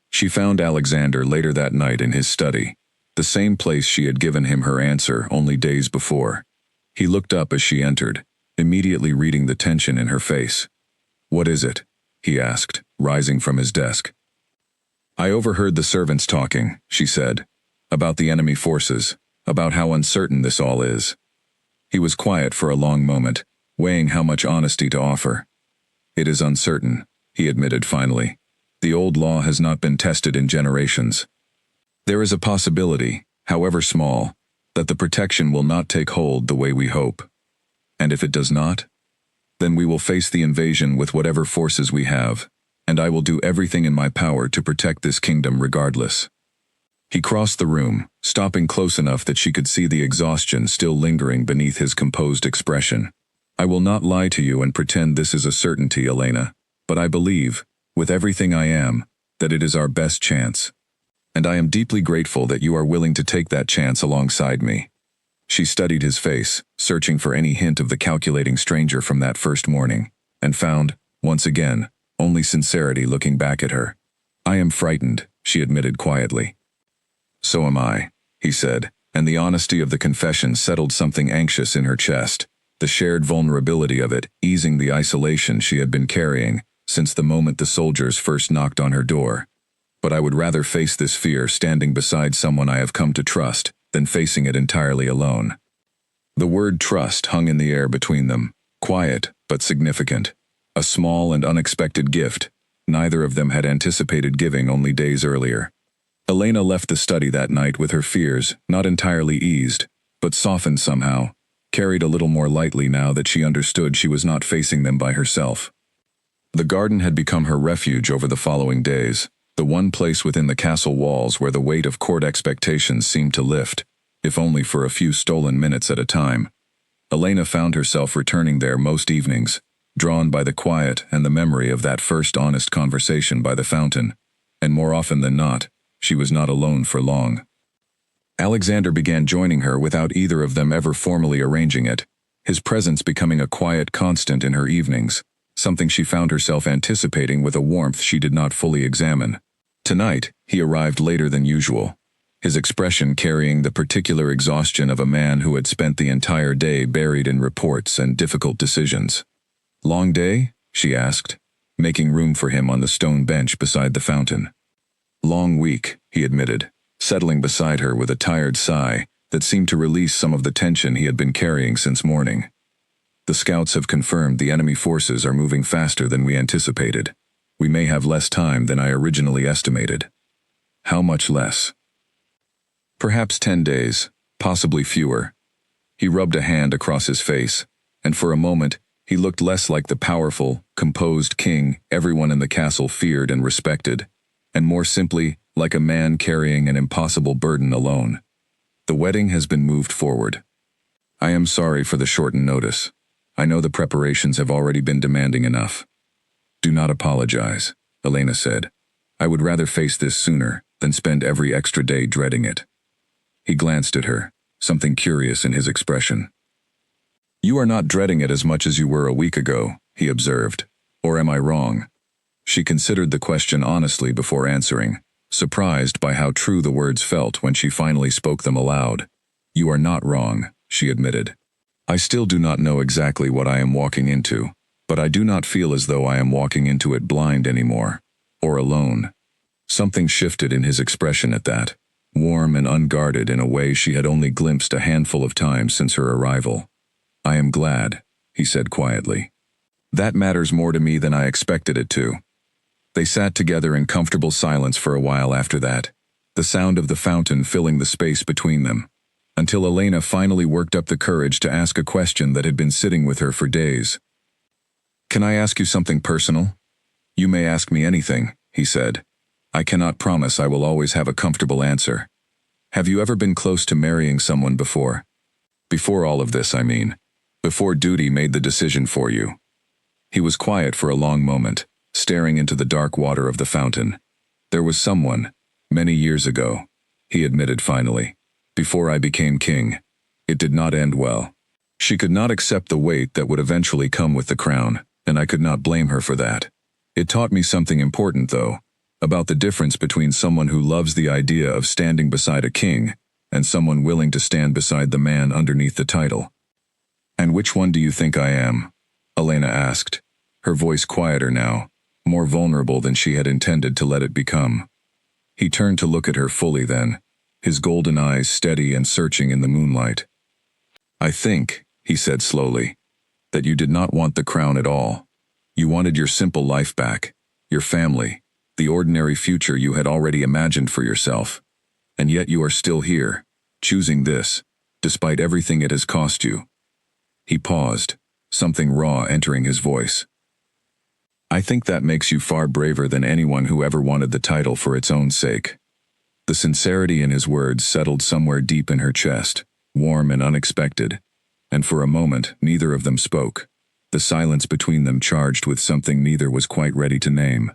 She found Alexander later that night in his study, the same place she had given him her answer only days before. He looked up as she entered, immediately reading the tension in her face. "What is it?" he asked, rising from his desk. "I overheard the servants talking," she said, "about the enemy forces, about how uncertain this all is." He was quiet for a long moment, weighing how much honesty to offer. "It is uncertain," he admitted finally. "The old law has not been tested in generations. There is a possibility, however small, that the protection will not take hold the way we hope. And if it does not, then we will face the invasion with whatever forces we have, and I will do everything in my power to protect this kingdom regardless." He crossed the room, stopping close enough that she could see the exhaustion still lingering beneath his composed expression. "I will not lie to you and pretend this is a certainty, Elena, but I believe, with everything I am, that it is our best chance. And I am deeply grateful that you are willing to take that chance alongside me." She studied his face, searching for any hint of the calculating stranger from that first morning, and found, once again, only sincerity looking back at her. "I am frightened," she admitted quietly. "So am I," he said, and the honesty of the confession settled something anxious in her chest, the shared vulnerability of it easing the isolation she had been carrying since the moment the soldiers first knocked on her door. "But I would rather face this fear standing beside someone I have come to trust than facing it entirely alone." The word trust hung in the air between them, quiet but significant, a small and unexpected gift neither of them had anticipated giving only days earlier. Elena left the study that night with her fears not entirely eased, but softened somehow, carried a little more lightly now that she understood she was not facing them by herself. The garden had become her refuge over the following days, the one place within the castle walls where the weight of court expectations seemed to lift, if only for a few stolen minutes at a time. Elena found herself returning there most evenings, drawn by the quiet and the memory of that first honest conversation by the fountain, and more often than not, she was not alone for long. Alexander began joining her without either of them ever formally arranging it, his presence becoming a quiet constant in her evenings, something she found herself anticipating with a warmth she did not fully examine. Tonight, he arrived later than usual, his expression carrying the particular exhaustion of a man who had spent the entire day buried in reports and difficult decisions. "Long day?" she asked, making room for him on the stone bench beside the fountain. "Long week," he admitted, settling beside her with a tired sigh that seemed to release some of the tension he had been carrying since morning. "The scouts have confirmed the enemy forces are moving faster than we anticipated. We may have less time than I originally estimated." "How much less?" "Perhaps 10 days, possibly fewer." He rubbed a hand across his face, and for a moment, he looked less like the powerful, composed king everyone in the castle feared and respected, and more simply like a man carrying an impossible burden alone. "The wedding has been moved forward. I am sorry for the shortened notice. I know the preparations have already been demanding enough." "Do not apologize," Elena said. "I would rather face this sooner than spend every extra day dreading it." He glanced at her, something curious in his expression. "You are not dreading it as much as you were a week ago," he observed. "Or am I wrong?" She considered the question honestly before answering, surprised by how true the words felt when she finally spoke them aloud. "You are not wrong," she admitted. "I still do not know exactly what I am walking into, but I do not feel as though I am walking into it blind anymore, or alone." Something shifted in his expression at that, warm and unguarded in a way she had only glimpsed a handful of times since her arrival. "I am glad," he said quietly. "That matters more to me than I expected it to." They sat together in comfortable silence for a while after that, the sound of the fountain filling the space between them, until Elena finally worked up the courage to ask a question that had been sitting with her for days. Can I ask you something personal? You may ask me anything, he said. I cannot promise I will always have a comfortable answer. Have you ever been close to marrying someone before? Before all of this, I mean. Before duty made the decision for you. He was quiet for a long moment, staring into the dark water of the fountain. There was someone, many years ago, he admitted finally. Before I became king. It did not end well. She could not accept the weight that would eventually come with the crown, and I could not blame her for that. It taught me something important, though, about the difference between someone who loves the idea of standing beside a king and someone willing to stand beside the man underneath the title. And which one do you think I am? Elena asked, her voice quieter now, more vulnerable than she had intended to let it become. He turned to look at her fully then, his golden eyes steady and searching in the moonlight. I think, he said slowly, that you did not want the crown at all. You wanted your simple life back, your family, the ordinary future you had already imagined for yourself. And yet you are still here, choosing this, despite everything it has cost you. He paused, something raw entering his voice. I think that makes you far braver than anyone who ever wanted the title for its own sake. The sincerity in his words settled somewhere deep in her chest, warm and unexpected, and for a moment neither of them spoke, the silence between them charged with something neither was quite ready to name.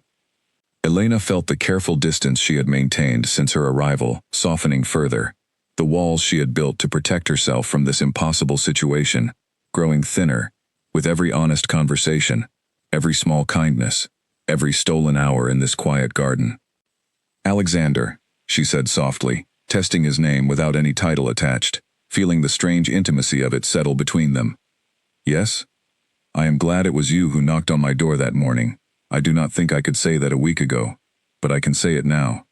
Elena felt the careful distance she had maintained since her arrival softening further, the walls she had built to protect herself from this impossible situation, growing thinner, with every honest conversation, every small kindness, every stolen hour in this quiet garden. Alexander, she said softly, testing his name without any title attached, feeling the strange intimacy of it settle between them. Yes? I am glad it was you who knocked on my door that morning. I do not think I could say that a week ago, but I can say it now.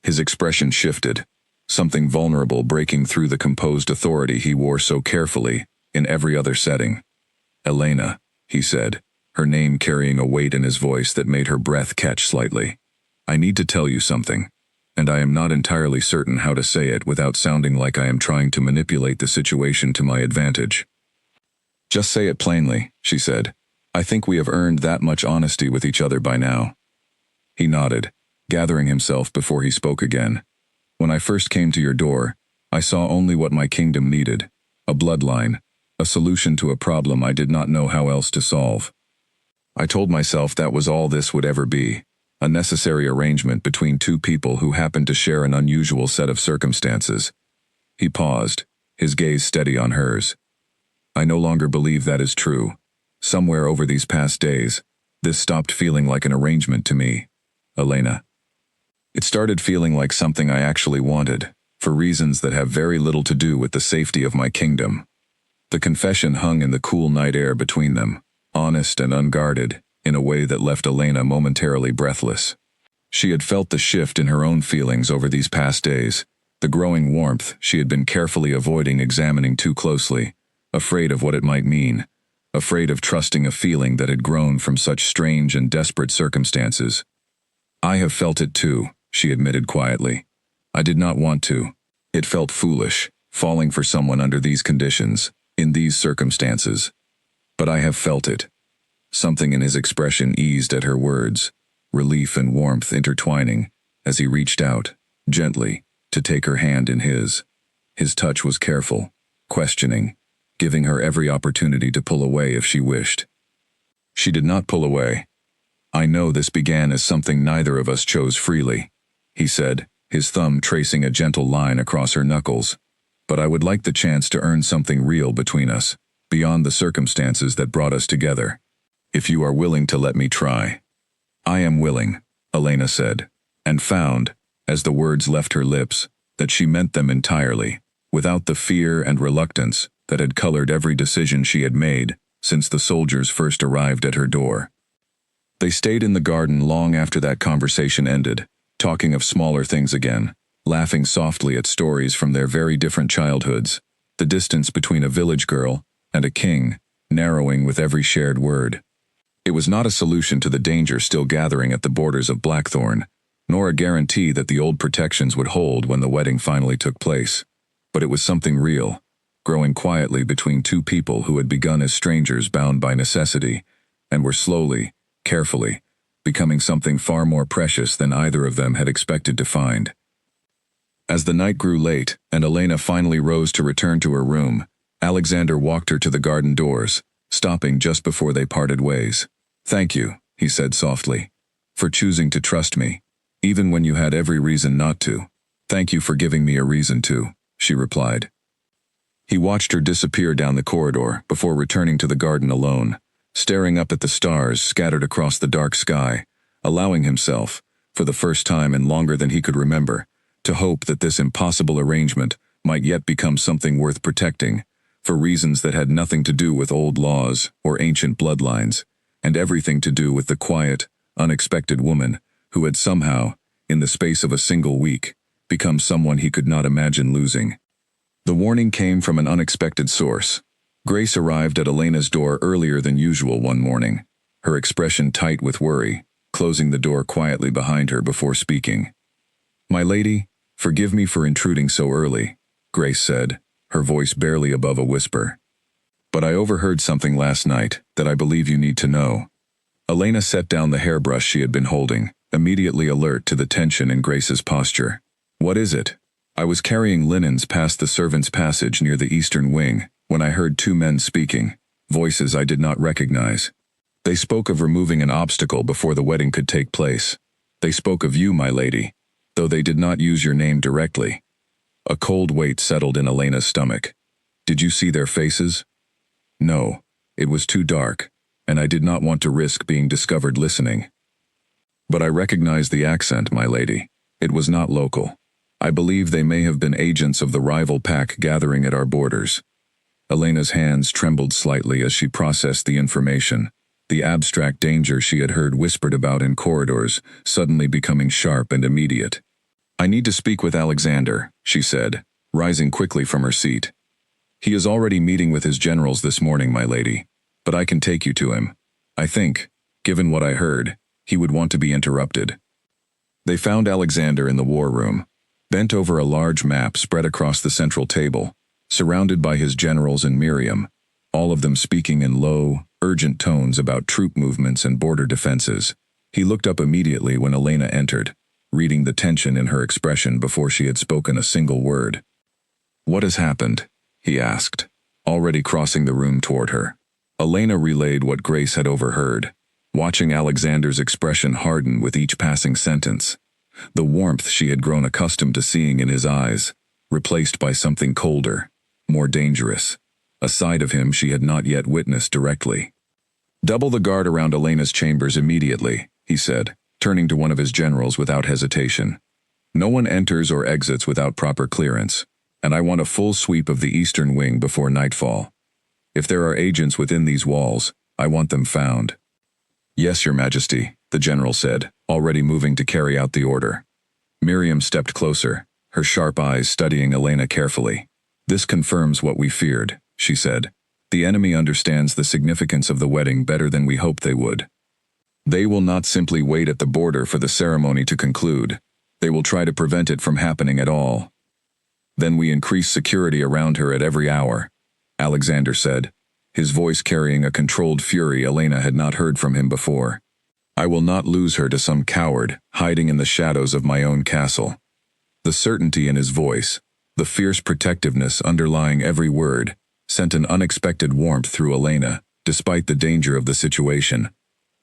His expression shifted, something vulnerable breaking through the composed authority he wore so carefully in every other setting. Elena, he said, her name carrying a weight in his voice that made her breath catch slightly. I need to tell you something, and I am not entirely certain how to say it without sounding like I am trying to manipulate the situation to my advantage. Just say it plainly, she said. I think we have earned that much honesty with each other by now. He nodded, gathering himself before he spoke again. When I first came to your door, I saw only what my kingdom needed, a bloodline, a solution to a problem I did not know how else to solve. I told myself that was all this would ever be, a necessary arrangement between two people who happened to share an unusual set of circumstances. He paused, his gaze steady on hers. I no longer believe that is true. Somewhere over these past days, this stopped feeling like an arrangement to me, Elena. It started feeling like something I actually wanted, for reasons that have very little to do with the safety of my kingdom. The confession hung in the cool night air between them, honest and unguarded, in a way that left Elena momentarily breathless. She had felt the shift in her own feelings over these past days, the growing warmth she had been carefully avoiding examining too closely, afraid of what it might mean, afraid of trusting a feeling that had grown from such strange and desperate circumstances. I have felt it too, she admitted quietly. I did not want to. It felt foolish, falling for someone under these conditions, in these circumstances. But I have felt it. Something in his expression eased at her words, relief and warmth intertwining, as he reached out, gently, to take her hand in his. His touch was careful, questioning, giving her every opportunity to pull away if she wished. She did not pull away. I know this began as something neither of us chose freely, he said, his thumb tracing a gentle line across her knuckles. But I would like the chance to earn something real between us, beyond the circumstances that brought us together. If you are willing to let me try. I am willing, Elena said, and found, as the words left her lips, that she meant them entirely, without the fear and reluctance that had colored every decision she had made since the soldiers first arrived at her door. They stayed in the garden long after that conversation ended, talking of smaller things again, laughing softly at stories from their very different childhoods, the distance between a village girl and a king, narrowing with every shared word. It was not a solution to the danger still gathering at the borders of Blackthorn, nor a guarantee that the old protections would hold when the wedding finally took place. But it was something real, growing quietly between two people who had begun as strangers bound by necessity, and were slowly, carefully, becoming something far more precious than either of them had expected to find. As the night grew late, and Elena finally rose to return to her room, Alexander walked her to the garden doors, stopping just before they parted ways. "Thank you," he said softly, "for choosing to trust me, even when you had every reason not to." "Thank you for giving me a reason to," she replied. He watched her disappear down the corridor before returning to the garden alone, staring up at the stars scattered across the dark sky, allowing himself, for the first time in longer than he could remember, to hope that this impossible arrangement might yet become something worth protecting, for reasons that had nothing to do with old laws or ancient bloodlines, and everything to do with the quiet, unexpected woman who had somehow, in the space of a single week, become someone he could not imagine losing. The warning came from an unexpected source. Grace arrived at Elena's door earlier than usual one morning, her expression tight with worry, closing the door quietly behind her before speaking. "My lady, forgive me for intruding so early," Grace said, her voice barely above a whisper. "But I overheard something last night that I believe you need to know." Elena set down the hairbrush she had been holding, immediately alert to the tension in Grace's posture. "What is it?" "I was carrying linens past the servants' passage near the eastern wing when I heard two men speaking, voices I did not recognize. They spoke of removing an obstacle before the wedding could take place. They spoke of you, my lady, though they did not use your name directly." A cold weight settled in Elena's stomach. "Did you see their faces?" "No, it was too dark, and I did not want to risk being discovered listening." "But I recognized the accent, my lady. It was not local. I believe they may have been agents of the rival pack gathering at our borders." Elena's hands trembled slightly as she processed the information, the abstract danger she had heard whispered about in corridors suddenly becoming sharp and immediate. "I need to speak with Alexander," she said, rising quickly from her seat. "He is already meeting with his generals this morning, my lady, but I can take you to him. I think, given what I heard, he would want to be interrupted." They found Alexander in the war room, bent over a large map spread across the central table, surrounded by his generals and Miriam, all of them speaking in low, urgent tones about troop movements and border defenses. He looked up immediately when Elena entered, reading the tension in her expression before she had spoken a single word. "What has happened?" he asked, already crossing the room toward her. Elena relayed what Grace had overheard, watching Alexander's expression harden with each passing sentence. The warmth she had grown accustomed to seeing in his eyes, replaced by something colder, more dangerous, a side of him she had not yet witnessed directly. "Double the guard around Elena's chambers immediately," he said, turning to one of his generals without hesitation. "No one enters or exits without proper clearance, and I want a full sweep of the eastern wing before nightfall. If there are agents within these walls, I want them found." "Yes, Your Majesty," the general said, already moving to carry out the order. Miriam stepped closer, her sharp eyes studying Elena carefully. "This confirms what we feared," she said. "The enemy understands the significance of the wedding better than we hoped they would. They will not simply wait at the border for the ceremony to conclude. They will try to prevent it from happening at all." "Then we increase security around her at every hour," Alexander said, his voice carrying a controlled fury Elena had not heard from him before. "I will not lose her to some coward hiding in the shadows of my own castle." The certainty in his voice, the fierce protectiveness underlying every word, sent an unexpected warmth through Elena, despite the danger of the situation,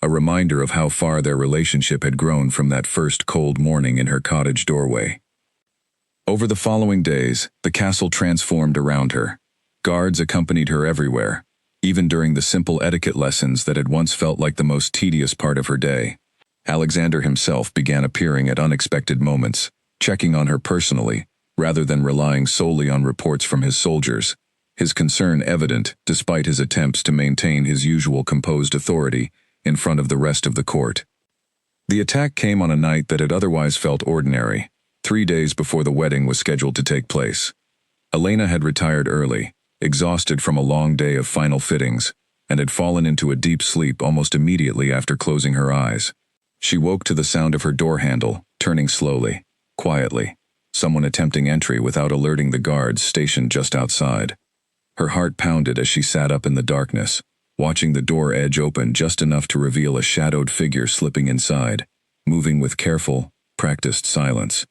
a reminder of how far their relationship had grown from that first cold morning in her cottage doorway. Over the following days, the castle transformed around her. Guards accompanied her everywhere, even during the simple etiquette lessons that had once felt like the most tedious part of her day. Alexander himself began appearing at unexpected moments, checking on her personally, rather than relying solely on reports from his soldiers, his concern evident despite his attempts to maintain his usual composed authority in front of the rest of the court. The attack came on a night that had otherwise felt ordinary, 3 days before the wedding was scheduled to take place. Elena had retired early, exhausted from a long day of final fittings, and had fallen into a deep sleep almost immediately after closing her eyes. She woke to the sound of her door handle, turning slowly, quietly, someone attempting entry without alerting the guards stationed just outside. Her heart pounded as she sat up in the darkness, watching the door edge open just enough to reveal a shadowed figure slipping inside, moving with careful, practiced silence.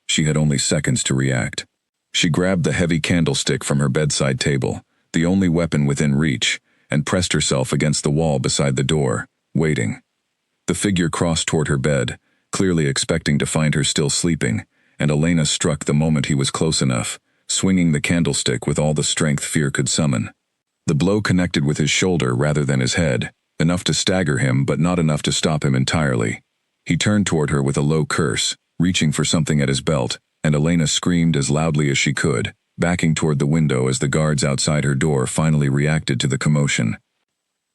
She had only seconds to react. She grabbed the heavy candlestick from her bedside table, the only weapon within reach, and pressed herself against the wall beside the door, waiting. The figure crossed toward her bed, clearly expecting to find her still sleeping, and Elena struck the moment he was close enough, swinging the candlestick with all the strength fear could summon. The blow connected with his shoulder rather than his head, enough to stagger him but not enough to stop him entirely. He turned toward her with a low curse, reaching for something at his belt, and Elena screamed as loudly as she could, backing toward the window as the guards outside her door finally reacted to the commotion.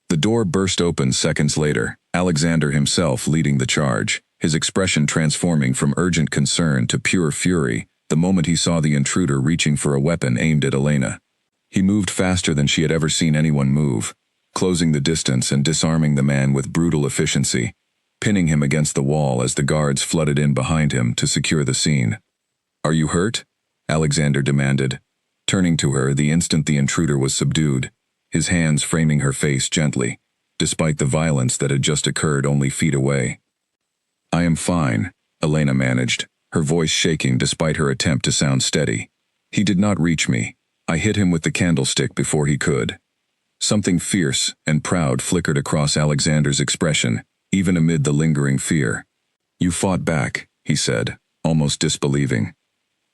The door burst open seconds later, Alexander himself leading the charge, his expression transforming from urgent concern to pure fury the moment he saw the intruder reaching for a weapon aimed at Elena. He moved faster than she had ever seen anyone move, closing the distance and disarming the man with brutal efficiency, pinning him against the wall as the guards flooded in behind him to secure the scene. "Are you hurt?" Alexander demanded, turning to her the instant the intruder was subdued, his hands framing her face gently, despite the violence that had just occurred only feet away. "I am fine," Elena managed, her voice shaking despite her attempt to sound steady. "He did not reach me. I hit him with the candlestick before he could." Something fierce and proud flickered across Alexander's expression, even amid the lingering fear. "You fought back," he said, almost disbelieving.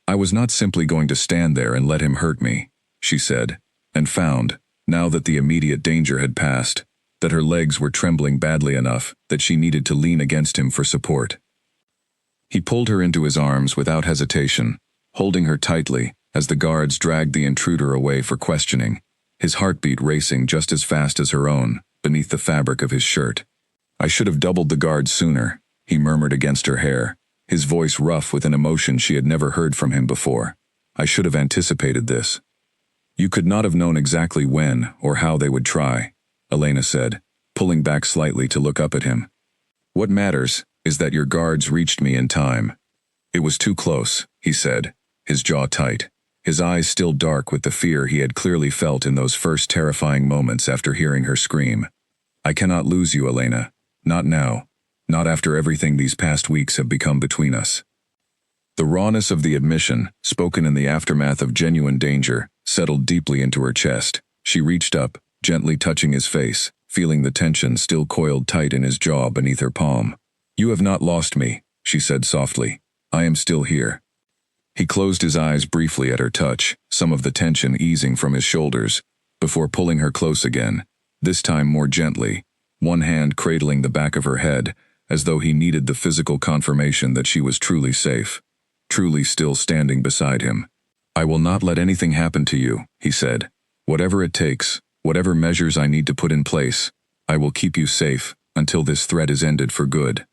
"I was not simply going to stand there and let him hurt me," she said, and found, now that the immediate danger had passed, that her legs were trembling badly enough that she needed to lean against him for support. He pulled her into his arms without hesitation, holding her tightly as the guards dragged the intruder away for questioning, his heartbeat racing just as fast as her own, beneath the fabric of his shirt. "I should have doubled the guards sooner," he murmured against her hair, his voice rough with an emotion she had never heard from him before. "I should have anticipated this." "You could not have known exactly when or how they would try," Elena said, pulling back slightly to look up at him. "What matters is that your guards reached me in time." "It was too close," he said, his jaw tight, his eyes still dark with the fear he had clearly felt in those first terrifying moments after hearing her scream. "I cannot lose you, Elena. Not now. Not after everything these past weeks have become between us." The rawness of the admission, spoken in the aftermath of genuine danger, settled deeply into her chest. She reached up, gently touching his face, feeling the tension still coiled tight in his jaw beneath her palm. "You have not lost me," she said softly. "I am still here." He closed his eyes briefly at her touch, some of the tension easing from his shoulders, before pulling her close again, this time more gently, one hand cradling the back of her head, as though he needed the physical confirmation that she was truly safe, truly still standing beside him. "I will not let anything happen to you," he said. "Whatever it takes, whatever measures I need to put in place, I will keep you safe until this threat is ended for good."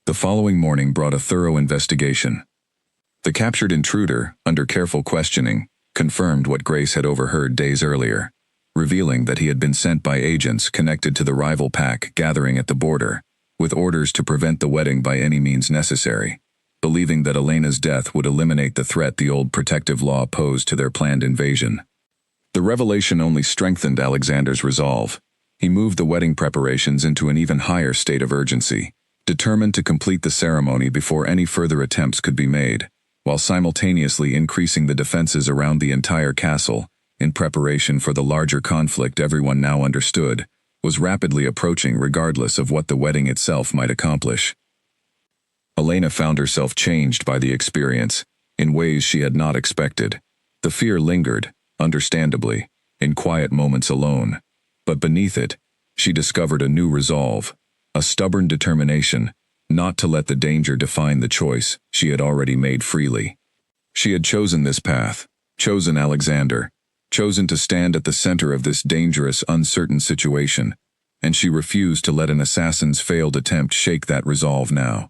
The following morning brought a thorough investigation. The captured intruder, under careful questioning, confirmed what Grace had overheard days earlier, revealing that he had been sent by agents connected to the rival pack gathering at the border, with orders to prevent the wedding by any means necessary, believing that Elena's death would eliminate the threat the old protective law posed to their planned invasion. The revelation only strengthened Alexander's resolve. He moved the wedding preparations into an even higher state of urgency, determined to complete the ceremony before any further attempts could be made, while simultaneously increasing the defenses around the entire castle, in preparation for the larger conflict everyone now understood was rapidly approaching regardless of what the wedding itself might accomplish. Elena found herself changed by the experience, in ways she had not expected. The fear lingered, understandably, in quiet moments alone, but beneath it, she discovered a new resolve, a stubborn determination not to let the danger define the choice she had already made freely. She had chosen this path, chosen Alexander, chosen to stand at the center of this dangerous, uncertain situation, and she refused to let an assassin's failed attempt shake that resolve now.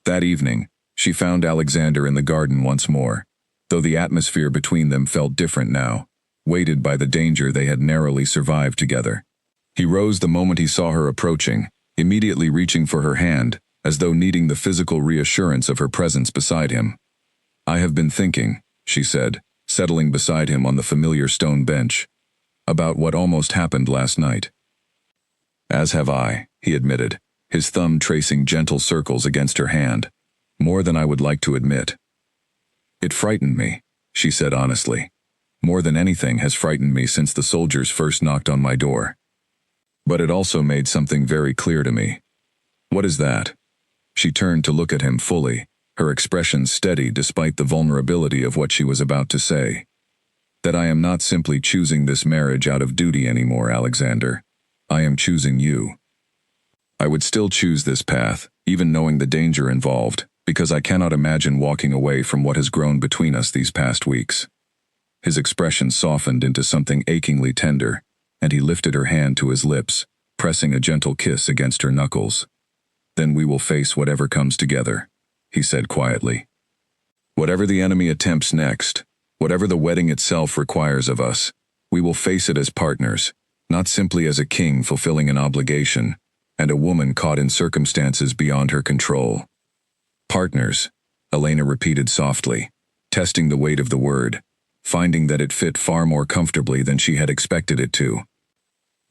That evening, she found Alexander in the garden once more, though the atmosphere between them felt different now, weighted by the danger they had narrowly survived together. He rose the moment he saw her approaching, immediately reaching for her hand, as though needing the physical reassurance of her presence beside him. "I have been thinking," she said, settling beside him on the familiar stone bench, about what almost happened last night. As have I, he admitted, his thumb tracing gentle circles against her hand. More than I would like to admit. It frightened me, she said honestly. More than anything has frightened me since the soldiers first knocked on my door. But it also made something very clear to me. What is that? She turned to look at him fully, her expression steady despite the vulnerability of what she was about to say. That I am not simply choosing this marriage out of duty anymore, Alexander. I am choosing you. I would still choose this path, even knowing the danger involved, because I cannot imagine walking away from what has grown between us these past weeks. His expression softened into something achingly tender, and he lifted her hand to his lips, pressing a gentle kiss against her knuckles. Then we will face whatever comes together, he said quietly. Whatever the enemy attempts next, whatever the wedding itself requires of us, we will face it as partners, not simply as a king fulfilling an obligation, and a woman caught in circumstances beyond her control. Partners, Elena repeated softly, testing the weight of the word, finding that it fit far more comfortably than she had expected it to.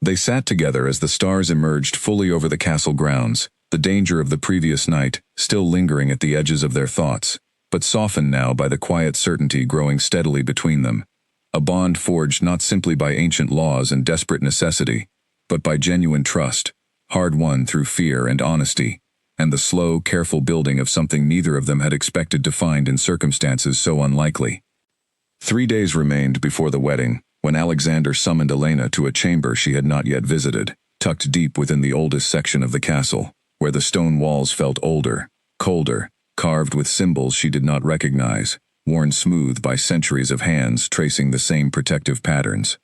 They sat together as the stars emerged fully over the castle grounds, the danger of the previous night still lingering at the edges of their thoughts, but softened now by the quiet certainty growing steadily between them. A bond forged not simply by ancient laws and desperate necessity, but by genuine trust, hard-won through fear and honesty, and the slow, careful building of something neither of them had expected to find in circumstances so unlikely. 3 days remained before the wedding, when Alexander summoned Elena to a chamber she had not yet visited, tucked deep within the oldest section of the castle, where the stone walls felt older, colder, carved with symbols she did not recognize, worn smooth by centuries of hands tracing the same protective patterns.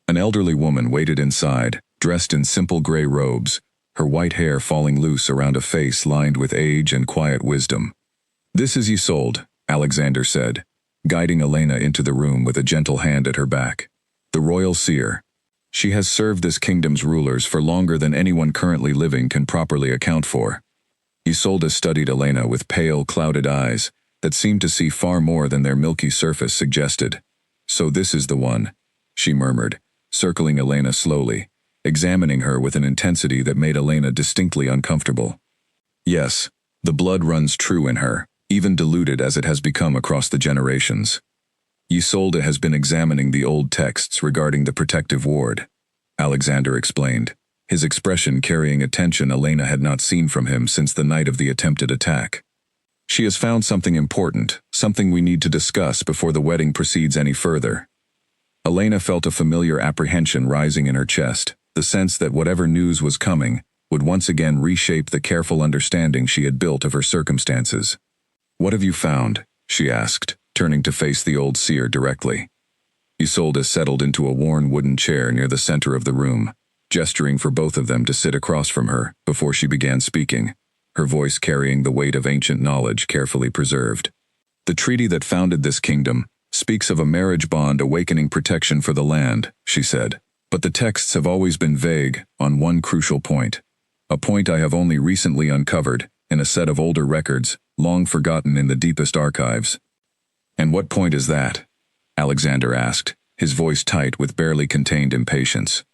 An elderly woman waited inside, dressed in simple gray robes, her white hair falling loose around a face lined with age and quiet wisdom. "This is Isolde," Alexander said, guiding Elena into the room with a gentle hand at her back. "The royal seer. She has served this kingdom's rulers for longer than anyone currently living can properly account for." Isolde studied Elena with pale, clouded eyes that seemed to see far more than their milky surface suggested. "So this is the one," she murmured, circling Elena slowly, examining her with an intensity that made Elena distinctly uncomfortable. "Yes, the blood runs true in her, even diluted as it has become across the generations. Isolde has been examining the old texts regarding the protective ward," Alexander explained, his expression carrying a tension Elena had not seen from him since the night of the attempted attack. "She has found something important, something we need to discuss before the wedding proceeds any further." Elena felt a familiar apprehension rising in her chest, the sense that whatever news was coming would once again reshape the careful understanding she had built of her circumstances. "What have you found?" she asked, turning to face the old seer directly. Isolde settled into a worn wooden chair near the center of the room, gesturing for both of them to sit across from her before she began speaking, her voice carrying the weight of ancient knowledge carefully preserved. "The treaty that founded this kingdom speaks of a marriage bond awakening protection for the land," she said, "but the texts have always been vague on one crucial point, a point I have only recently uncovered in a set of older records, long forgotten in the deepest archives." "And what point is that?" Alexander asked, his voice tight with barely contained impatience.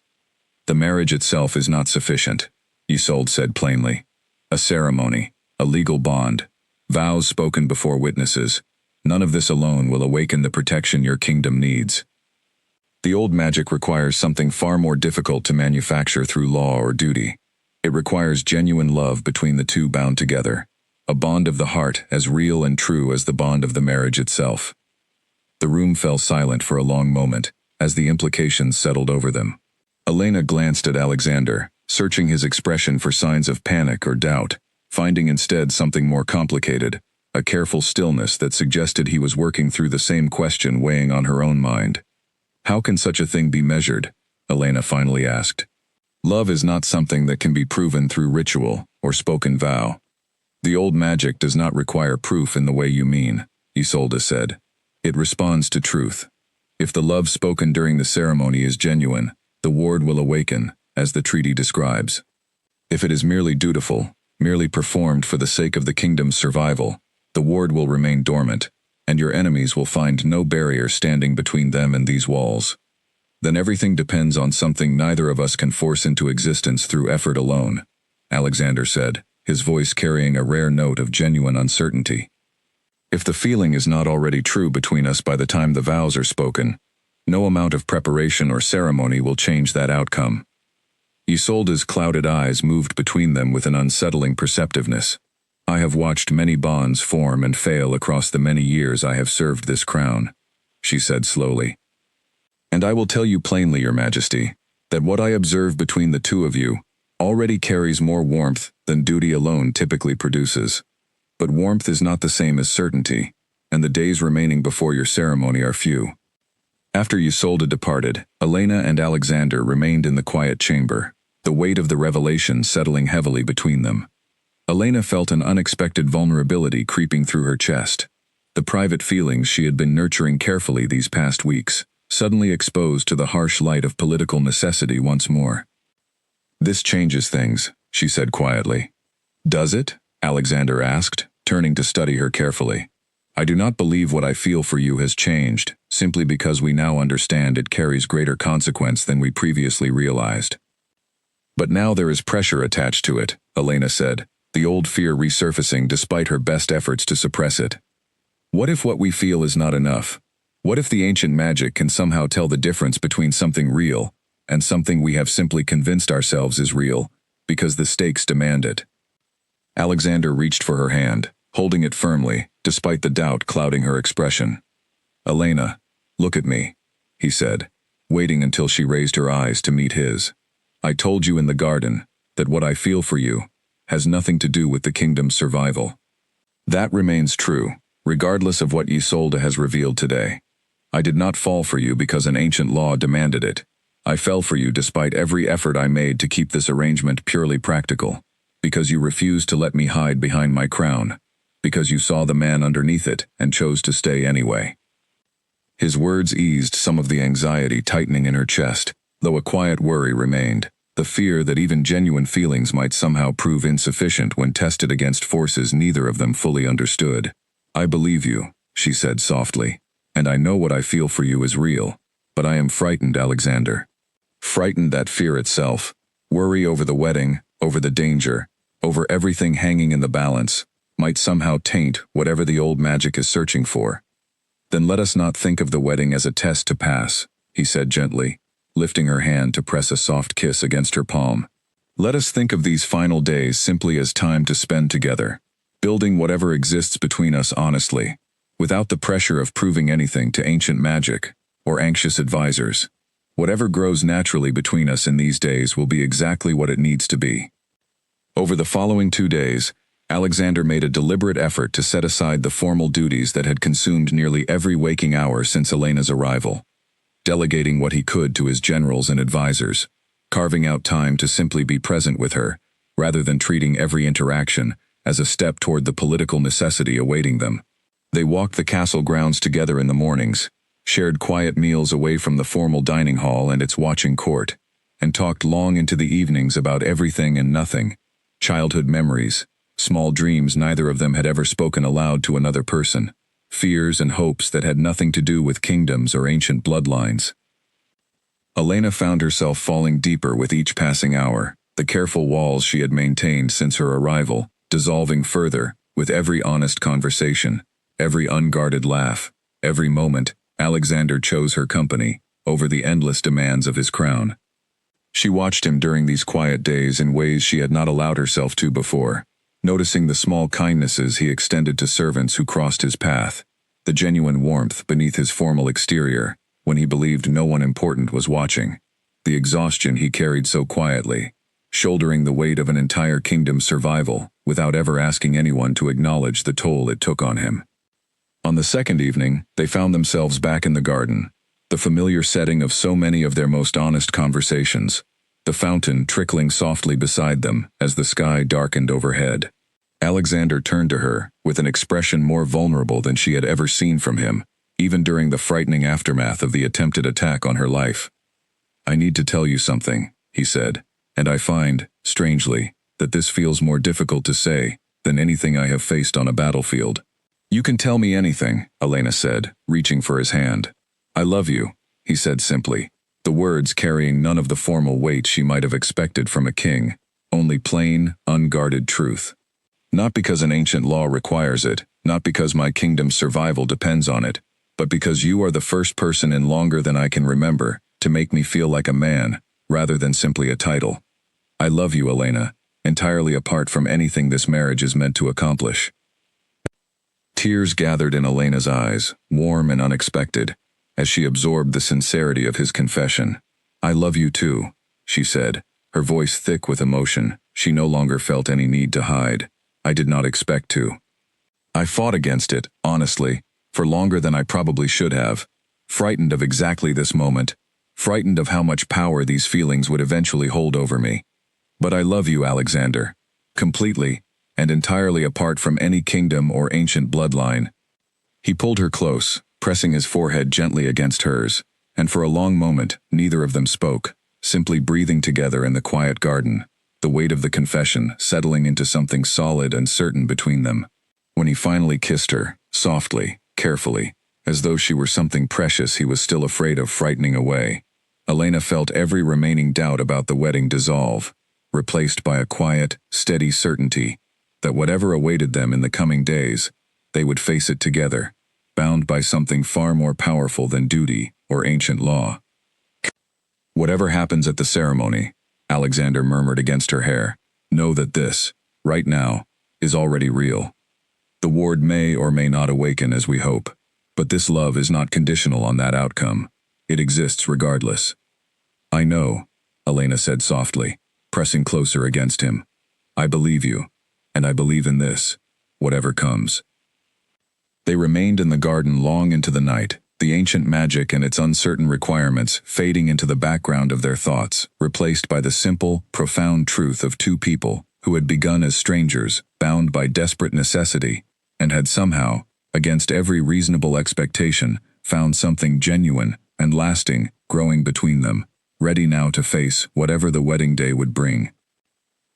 "The marriage itself is not sufficient," Isolde said plainly. "A ceremony, a legal bond, vows spoken before witnesses, none of this alone will awaken the protection your kingdom needs. The old magic requires something far more difficult to manufacture through law or duty. It requires genuine love between the two bound together, a bond of the heart as real and true as the bond of the marriage itself." The room fell silent for a long moment, as the implications settled over them. Elena glanced at Alexander, searching his expression for signs of panic or doubt, finding instead something more complicated, a careful stillness that suggested he was working through the same question weighing on her own mind. "How can such a thing be measured?" Elena finally asked. "Love is not something that can be proven through ritual or spoken vow. The old magic does not require proof in the way you mean," Isolde said. "It responds to truth. If the love spoken during the ceremony is genuine, the ward will awaken, as the treaty describes. If it is merely dutiful, merely performed for the sake of the kingdom's survival, the ward will remain dormant, and your enemies will find no barrier standing between them and these walls." Then everything depends on something neither of us can force into existence through effort alone, Alexander said, his voice carrying a rare note of genuine uncertainty. If the feeling is not already true between us by the time the vows are spoken, no amount of preparation or ceremony will change that outcome. Isolde's clouded eyes moved between them with an unsettling perceptiveness. I have watched many bonds form and fail across the many years I have served this crown, she said slowly. And I will tell you plainly, Your Majesty, that what I observe between the two of you already carries more warmth than duty alone typically produces. But warmth is not the same as certainty, and the days remaining before your ceremony are few. After Isolde departed, Elena and Alexander remained in the quiet chamber, the weight of the revelation settling heavily between them. Elena felt an unexpected vulnerability creeping through her chest. The private feelings she had been nurturing carefully these past weeks, suddenly exposed to the harsh light of political necessity once more. This changes things, she said quietly. Does it? Alexander asked, turning to study her carefully. I do not believe what I feel for you has changed, simply because we now understand it carries greater consequence than we previously realized. But now there is pressure attached to it, Elena said, the old fear resurfacing despite her best efforts to suppress it. What if what we feel is not enough? What if the ancient magic can somehow tell the difference between something real and something we have simply convinced ourselves is real, because the stakes demand it? Alexander reached for her hand, holding it firmly, despite the doubt clouding her expression. Elena, look at me, he said, waiting until she raised her eyes to meet his. I told you in the garden that what I feel for you has nothing to do with the kingdom's survival. That remains true, regardless of what Isolde has revealed today. I did not fall for you because an ancient law demanded it. I fell for you despite every effort I made to keep this arrangement purely practical, because you refused to let me hide behind my crown, because you saw the man underneath it and chose to stay anyway. His words eased some of the anxiety tightening in her chest, though a quiet worry remained, the fear that even genuine feelings might somehow prove insufficient when tested against forces neither of them fully understood. I believe you, she said softly, and I know what I feel for you is real, but I am frightened, Alexander. Frightened that fear itself, worry over the wedding, over the danger, over everything hanging in the balance, might somehow taint whatever the old magic is searching for. Then let us not think of the wedding as a test to pass, he said gently, lifting her hand to press a soft kiss against her palm. Let us think of these final days simply as time to spend together, building whatever exists between us honestly, without the pressure of proving anything to ancient magic or anxious advisors. Whatever grows naturally between us in these days will be exactly what it needs to be. Over the following 2 days, Alexander made a deliberate effort to set aside the formal duties that had consumed nearly every waking hour since Elena's arrival, delegating what he could to his generals and advisors, carving out time to simply be present with her, rather than treating every interaction as a step toward the political necessity awaiting them. They walked the castle grounds together in the mornings, shared quiet meals away from the formal dining hall and its watching court, and talked long into the evenings about everything and nothing, childhood memories, small dreams neither of them had ever spoken aloud to another person, fears and hopes that had nothing to do with kingdoms or ancient bloodlines. Elena found herself falling deeper with each passing hour, the careful walls she had maintained since her arrival, dissolving further with every honest conversation, every unguarded laugh, every moment Alexander chose her company over the endless demands of his crown. She watched him during these quiet days in ways she had not allowed herself to before, noticing the small kindnesses he extended to servants who crossed his path, the genuine warmth beneath his formal exterior when he believed no one important was watching, the exhaustion he carried so quietly, shouldering the weight of an entire kingdom's survival without ever asking anyone to acknowledge the toll it took on him. On the second evening, they found themselves back in the garden, the familiar setting of so many of their most honest conversations, the fountain trickling softly beside them as the sky darkened overhead. Alexander turned to her with an expression more vulnerable than she had ever seen from him, even during the frightening aftermath of the attempted attack on her life. I need to tell you something, he said, and I find, strangely, that this feels more difficult to say than anything I have faced on a battlefield. You can tell me anything, Elena said, reaching for his hand. I love you, he said simply, the words carrying none of the formal weight she might have expected from a king, only plain, unguarded truth. Not because an ancient law requires it, not because my kingdom's survival depends on it, but because you are the first person in longer than I can remember to make me feel like a man, rather than simply a title. I love you, Elena, entirely apart from anything this marriage is meant to accomplish. Tears gathered in Elena's eyes, warm and unexpected, as she absorbed the sincerity of his confession. I love you too, she said, her voice thick with emotion. She no longer felt any need to hide. I did not expect to. I fought against it, honestly, for longer than I probably should have, frightened of exactly this moment, frightened of how much power these feelings would eventually hold over me. But I love you, Alexander, completely, and entirely apart from any kingdom or ancient bloodline. He pulled her close, pressing his forehead gently against hers, and for a long moment, neither of them spoke, simply breathing together in the quiet garden, the weight of the confession settling into something solid and certain between them. When he finally kissed her, softly, carefully, as though she were something precious he was still afraid of frightening away, Elena felt every remaining doubt about the wedding dissolve, replaced by a quiet, steady certainty that whatever awaited them in the coming days, they would face it together, bound by something far more powerful than duty or ancient law. Whatever happens at the ceremony, Alexander murmured against her hair, know that this, right now, is already real. The ward may or may not awaken as we hope, but this love is not conditional on that outcome. It exists regardless. I know, Elena said softly, pressing closer against him. I believe you, and I believe in this, whatever comes. They remained in the garden long into the night, the ancient magic and its uncertain requirements fading into the background of their thoughts, replaced by the simple, profound truth of two people who had begun as strangers, bound by desperate necessity, and had somehow, against every reasonable expectation, found something genuine and lasting growing between them, ready now to face whatever the wedding day would bring.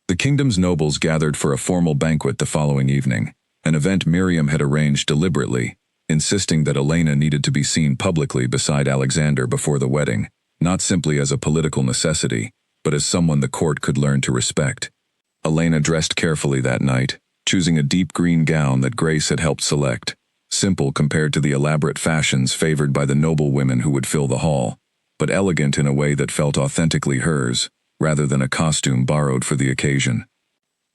The kingdom's nobles gathered for a formal banquet the following evening, an event Miriam had arranged deliberately, insisting that Elena needed to be seen publicly beside Alexander before the wedding, not simply as a political necessity, but as someone the court could learn to respect. Elena dressed carefully that night, choosing a deep green gown that Grace had helped select, simple compared to the elaborate fashions favored by the noble women who would fill the hall, but elegant in a way that felt authentically hers, rather than a costume borrowed for the occasion.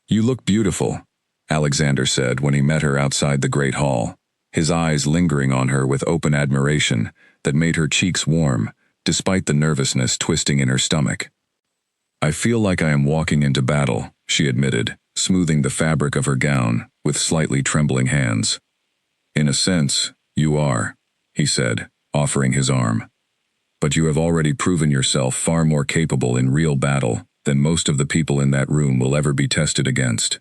You look beautiful, Alexander said when he met her outside the great hall, his eyes lingering on her with open admiration that made her cheeks warm, despite the nervousness twisting in her stomach. I feel like I am walking into battle, she admitted, smoothing the fabric of her gown with slightly trembling hands. In a sense, you are, he said, offering his arm. But you have already proven yourself far more capable in real battle than most of the people in that room will ever be tested against.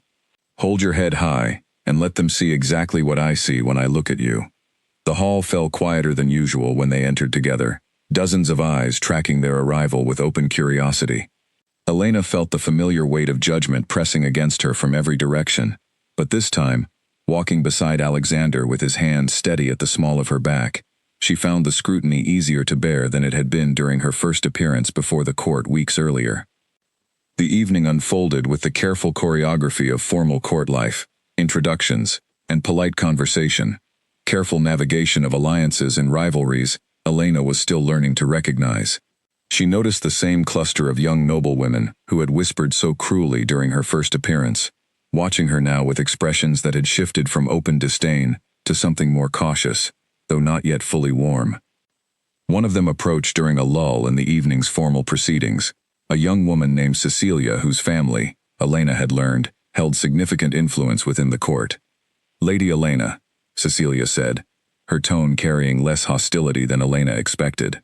Hold your head high, and let them see exactly what I see when I look at you. The hall fell quieter than usual when they entered together, dozens of eyes tracking their arrival with open curiosity. Elena felt the familiar weight of judgment pressing against her from every direction, but this time, walking beside Alexander with his hand steady at the small of her back, she found the scrutiny easier to bear than it had been during her first appearance before the court weeks earlier. The evening unfolded with the careful choreography of formal court life, introductions, and polite conversation, careful navigation of alliances and rivalries Elena was still learning to recognize. She noticed the same cluster of young noblewomen who had whispered so cruelly during her first appearance, watching her now with expressions that had shifted from open disdain to something more cautious, though not yet fully warm. One of them approached during a lull in the evening's formal proceedings, a young woman named Cecilia whose family, Elena had learned, held significant influence within the court. Lady Elena, Cecilia said, her tone carrying less hostility than Elena expected.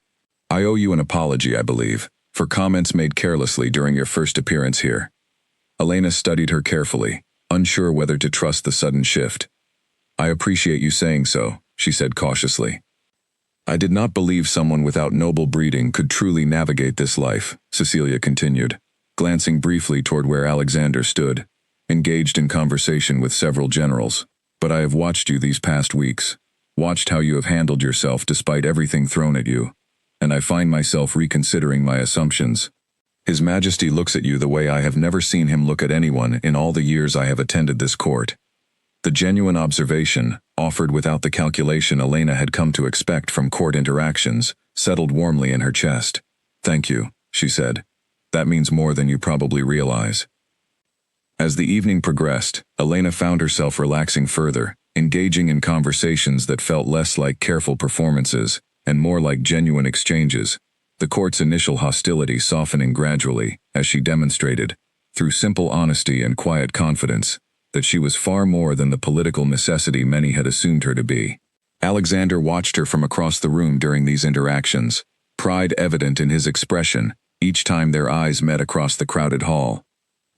I owe you an apology, I believe, for comments made carelessly during your first appearance here. Elena studied her carefully, unsure whether to trust the sudden shift. I appreciate you saying so, she said cautiously. I did not believe someone without noble breeding could truly navigate this life, Cecilia continued, glancing briefly toward where Alexander stood, engaged in conversation with several generals. But I have watched you these past weeks, watched how you have handled yourself despite everything thrown at you, and I find myself reconsidering my assumptions. His Majesty looks at you the way I have never seen him look at anyone in all the years I have attended this court. The genuine observation, offered without the calculation Elena had come to expect from court interactions, settled warmly in her chest. Thank you, she said. That means more than you probably realize. As the evening progressed, Elena found herself relaxing further, engaging in conversations that felt less like careful performances and more like genuine exchanges, the court's initial hostility softening gradually as she demonstrated, through simple honesty and quiet confidence, that she was far more than the political necessity many had assumed her to be. Alexander watched her from across the room during these interactions, pride evident in his expression each time their eyes met across the crowded hall.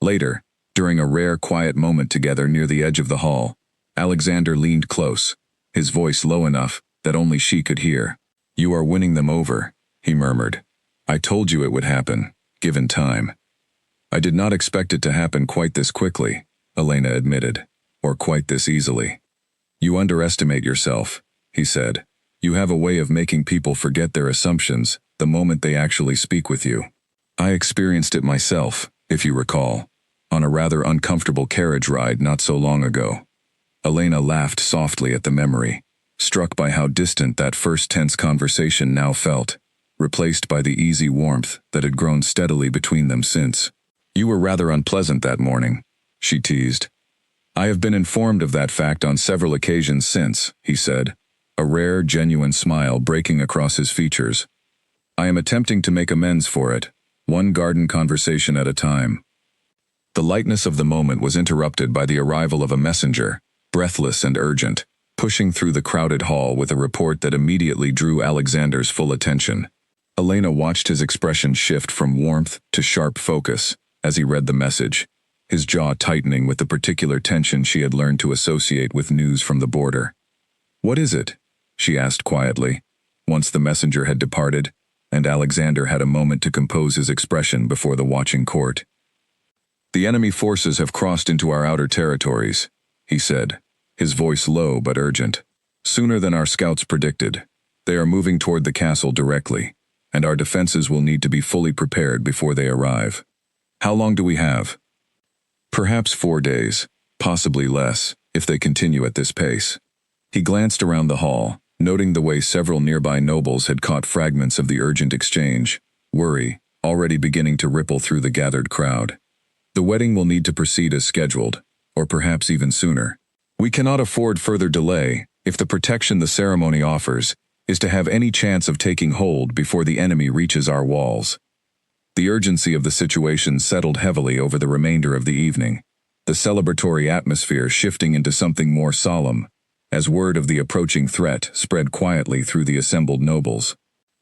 Later, during a rare quiet moment together near the edge of the hall, Alexander leaned close, his voice low enough that only she could hear. "You are winning them over," he murmured. "I told you it would happen, given time." "I did not expect it to happen quite this quickly," Elena admitted, "or quite this easily." "You underestimate yourself," he said. "You have a way of making people forget their assumptions the moment they actually speak with you. I experienced it myself, if you recall, on a rather uncomfortable carriage ride not so long ago." Elena laughed softly at the memory, struck by how distant that first tense conversation now felt, replaced by the easy warmth that had grown steadily between them since. "You were rather unpleasant that morning," she teased. "I have been informed of that fact on several occasions since," he said, a rare, genuine smile breaking across his features. "I am attempting to make amends for it, one garden conversation at a time." The lightness of the moment was interrupted by the arrival of a messenger, breathless and urgent, pushing through the crowded hall with a report that immediately drew Alexander's full attention. Elena watched his expression shift from warmth to sharp focus as he read the message, his jaw tightening with the particular tension she had learned to associate with news from the border. "What is it?" she asked quietly, once the messenger had departed, and Alexander had a moment to compose his expression before the watching court. "The enemy forces have crossed into our outer territories," he said, his voice low but urgent. "Sooner than our scouts predicted. They are moving toward the castle directly, and our defenses will need to be fully prepared before they arrive. How long do we have?" "Perhaps 4 days, possibly less, if they continue at this pace." He glanced around the hall, noting the way several nearby nobles had caught fragments of the urgent exchange, worry already beginning to ripple through the gathered crowd. "The wedding will need to proceed as scheduled, or perhaps even sooner. We cannot afford further delay if the protection the ceremony offers is to have any chance of taking hold before the enemy reaches our walls." The urgency of the situation settled heavily over the remainder of the evening, the celebratory atmosphere shifting into something more solemn, as word of the approaching threat spread quietly through the assembled nobles.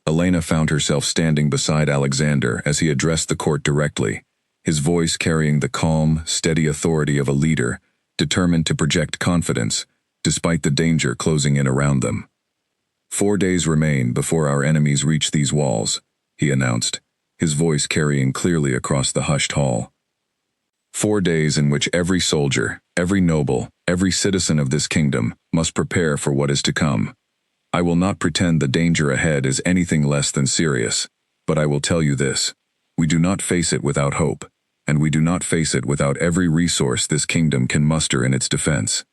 Elena found herself standing beside Alexander as he addressed the court directly, his voice carrying the calm, steady authority of a leader, determined to project confidence, despite the danger closing in around them. "4 days remain before our enemies reach these walls," he announced, his voice carrying clearly across the hushed hall. 4 days in which every soldier, every noble, every citizen of this kingdom must prepare for what is to come. I will not pretend the danger ahead is anything less than serious, but I will tell you this: we do not face it without hope, and we do not face it without every resource this kingdom can muster in its defense.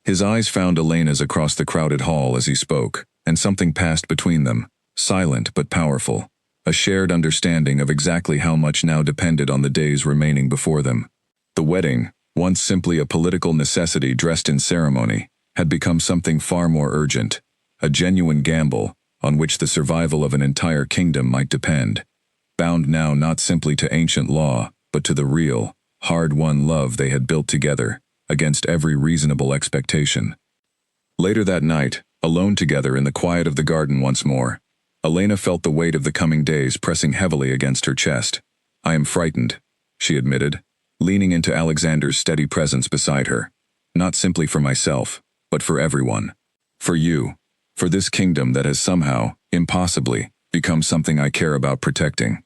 His eyes found Elena's across the crowded hall as he spoke, and something passed between them, silent but powerful, a shared understanding of exactly how much now depended on the days remaining before them. The wedding, once simply a political necessity dressed in ceremony, had become something far more urgent, a genuine gamble on which the survival of an entire kingdom might depend, bound now not simply to ancient law, but to the real, hard-won love they had built together, against every reasonable expectation. Later that night, alone together in the quiet of the garden once more, Elena felt the weight of the coming days pressing heavily against her chest. "I am frightened," she admitted, leaning into Alexander's steady presence beside her. "Not simply for myself, but for everyone. For you. For this kingdom that has somehow, impossibly, become something I care about protecting."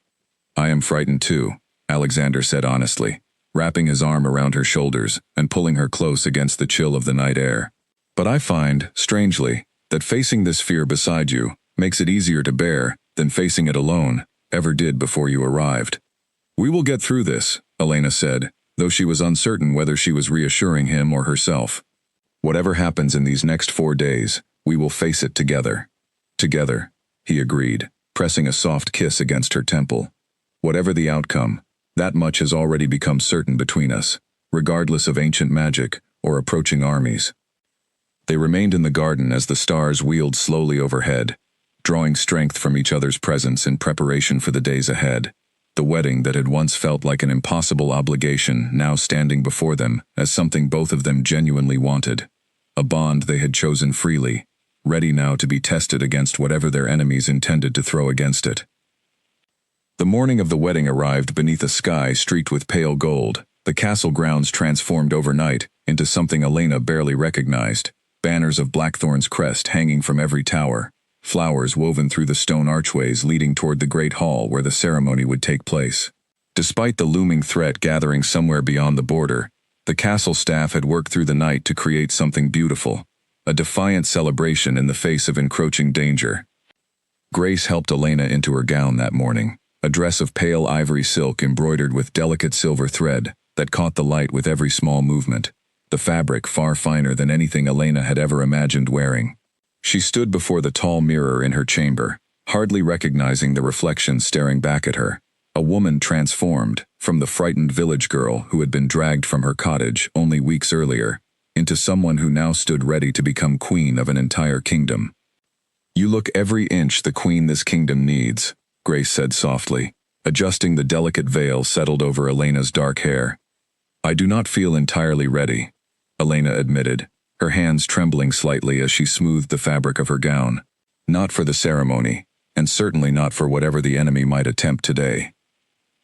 "I am frightened too," Alexander said honestly, wrapping his arm around her shoulders and pulling her close against the chill of the night air. "But I find, strangely, that facing this fear beside you Makes it easier to bear than facing it alone ever did before you arrived. We will get through this, Elena said, though she was uncertain whether she was reassuring him or herself. Whatever happens in these next 4 days, we will face it together. Together, he agreed, pressing a soft kiss against her temple. Whatever the outcome, that much has already become certain between us, regardless of ancient magic or approaching armies. They remained in the garden as the stars wheeled slowly overhead, drawing strength from each other's presence in preparation for the days ahead. The wedding that had once felt like an impossible obligation now standing before them as something both of them genuinely wanted. A bond they had chosen freely, ready now to be tested against whatever their enemies intended to throw against it. The morning of the wedding arrived beneath a sky streaked with pale gold. The castle grounds transformed overnight into something Elena barely recognized. Banners of Blackthorn's crest hanging from every tower, flowers woven through the stone archways leading toward the great hall where the ceremony would take place. Despite the looming threat gathering somewhere beyond the border, the castle staff had worked through the night to create something beautiful, a defiant celebration in the face of encroaching danger. Grace helped Elena into her gown that morning, a dress of pale ivory silk embroidered with delicate silver thread that caught the light with every small movement, the fabric far finer than anything Elena had ever imagined wearing. She stood before the tall mirror in her chamber, hardly recognizing the reflection staring back at her, a woman transformed from the frightened village girl who had been dragged from her cottage only weeks earlier, into someone who now stood ready to become queen of an entire kingdom. You look every inch the queen this kingdom needs, Grace said softly, adjusting the delicate veil settled over Elena's dark hair. I do not feel entirely ready, Elena admitted, her hands trembling slightly as she smoothed the fabric of her gown. Not for the ceremony, and certainly not for whatever the enemy might attempt today.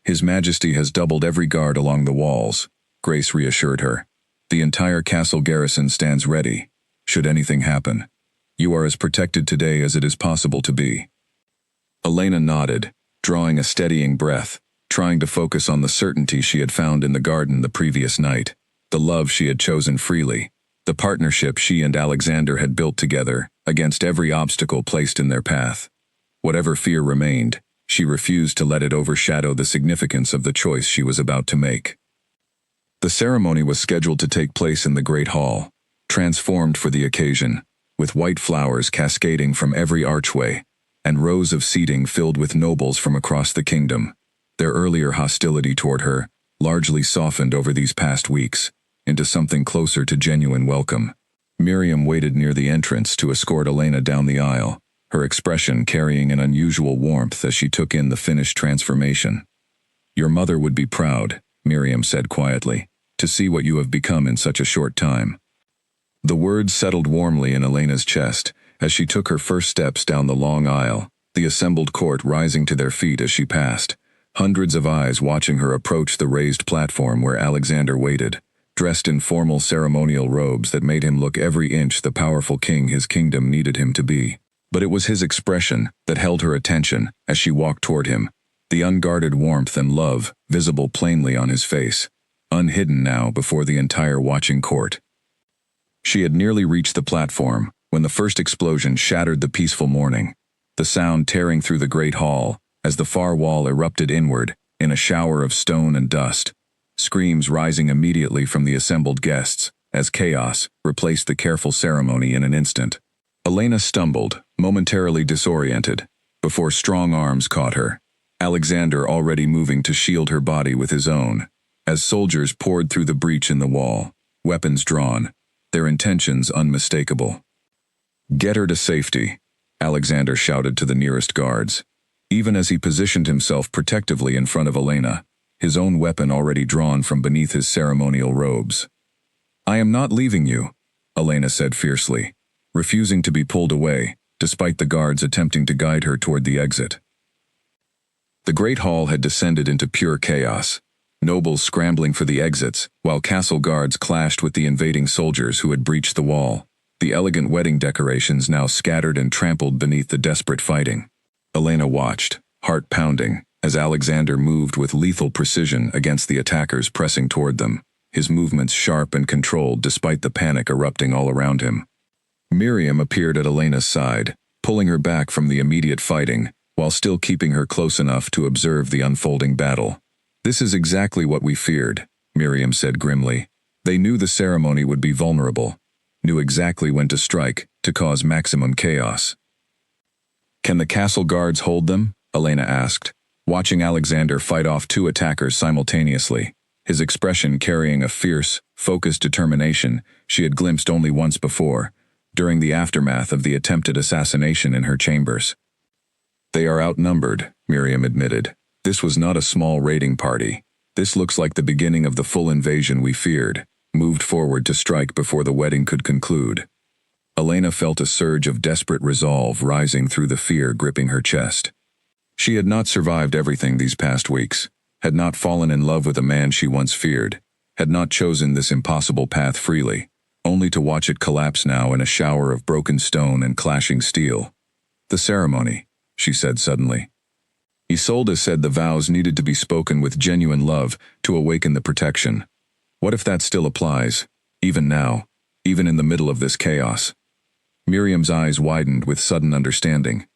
His Majesty has doubled every guard along the walls, Grace reassured her. The entire castle garrison stands ready, should anything happen. You are as protected today as it is possible to be. Elena nodded, drawing a steadying breath, trying to focus on the certainty she had found in the garden the previous night, the love she had chosen freely, the partnership she and Alexander had built together against every obstacle placed in their path. Whatever fear remained, she refused to let it overshadow the significance of the choice she was about to make. The ceremony was scheduled to take place in the Great Hall, transformed for the occasion, with white flowers cascading from every archway, and rows of seating filled with nobles from across the kingdom. Their earlier hostility toward her, largely softened over these past weeks, into something closer to genuine welcome. Miriam waited near the entrance to escort Elena down the aisle, her expression carrying an unusual warmth as she took in the finished transformation. Your mother would be proud, Miriam said quietly, to see what you have become in such a short time. The words settled warmly in Elena's chest as she took her first steps down the long aisle, the assembled court rising to their feet as she passed, hundreds of eyes watching her approach the raised platform where Alexander waited, dressed in formal ceremonial robes that made him look every inch the powerful king his kingdom needed him to be. But it was his expression that held her attention as she walked toward him, the unguarded warmth and love visible plainly on his face, unhidden now before the entire watching court. She had nearly reached the platform when the first explosion shattered the peaceful morning, the sound tearing through the great hall as the far wall erupted inward in a shower of stone and dust, screams rising immediately from the assembled guests as chaos replaced the careful ceremony in an instant. Elena stumbled, momentarily disoriented, before strong arms caught her, Alexander already moving to shield her body with his own, as soldiers poured through the breach in the wall, weapons drawn, their intentions unmistakable. Get her to safety, Alexander shouted to the nearest guards, even as he positioned himself protectively in front of Elena, his own weapon already drawn from beneath his ceremonial robes. I am not leaving you, Elena said fiercely, refusing to be pulled away, despite the guards attempting to guide her toward the exit. The great hall had descended into pure chaos, nobles scrambling for the exits, while castle guards clashed with the invading soldiers who had breached the wall, the elegant wedding decorations now scattered and trampled beneath the desperate fighting. Elena watched, heart pounding, as Alexander moved with lethal precision against the attackers pressing toward them, his movements sharp and controlled despite the panic erupting all around him. Miriam appeared at Elena's side, pulling her back from the immediate fighting, while still keeping her close enough to observe the unfolding battle. "This is exactly what we feared," Miriam said grimly. They knew the ceremony would be vulnerable, knew exactly when to strike, to cause maximum chaos. "Can the castle guards hold them?" Elena asked, watching Alexander fight off two attackers simultaneously, his expression carrying a fierce, focused determination she had glimpsed only once before, during the aftermath of the attempted assassination in her chambers. "They are outnumbered," Miriam admitted. "This was not a small raiding party. This looks like the beginning of the full invasion we feared," moved forward to strike before the wedding could conclude. Elena felt a surge of desperate resolve rising through the fear gripping her chest. She had not survived everything these past weeks, had not fallen in love with a man she once feared, had not chosen this impossible path freely, only to watch it collapse now in a shower of broken stone and clashing steel. "The ceremony," she said suddenly. "Isolde said the vows needed to be spoken with genuine love to awaken the protection. What if that still applies, even now, even in the middle of this chaos?" Miriam's eyes widened with sudden understanding.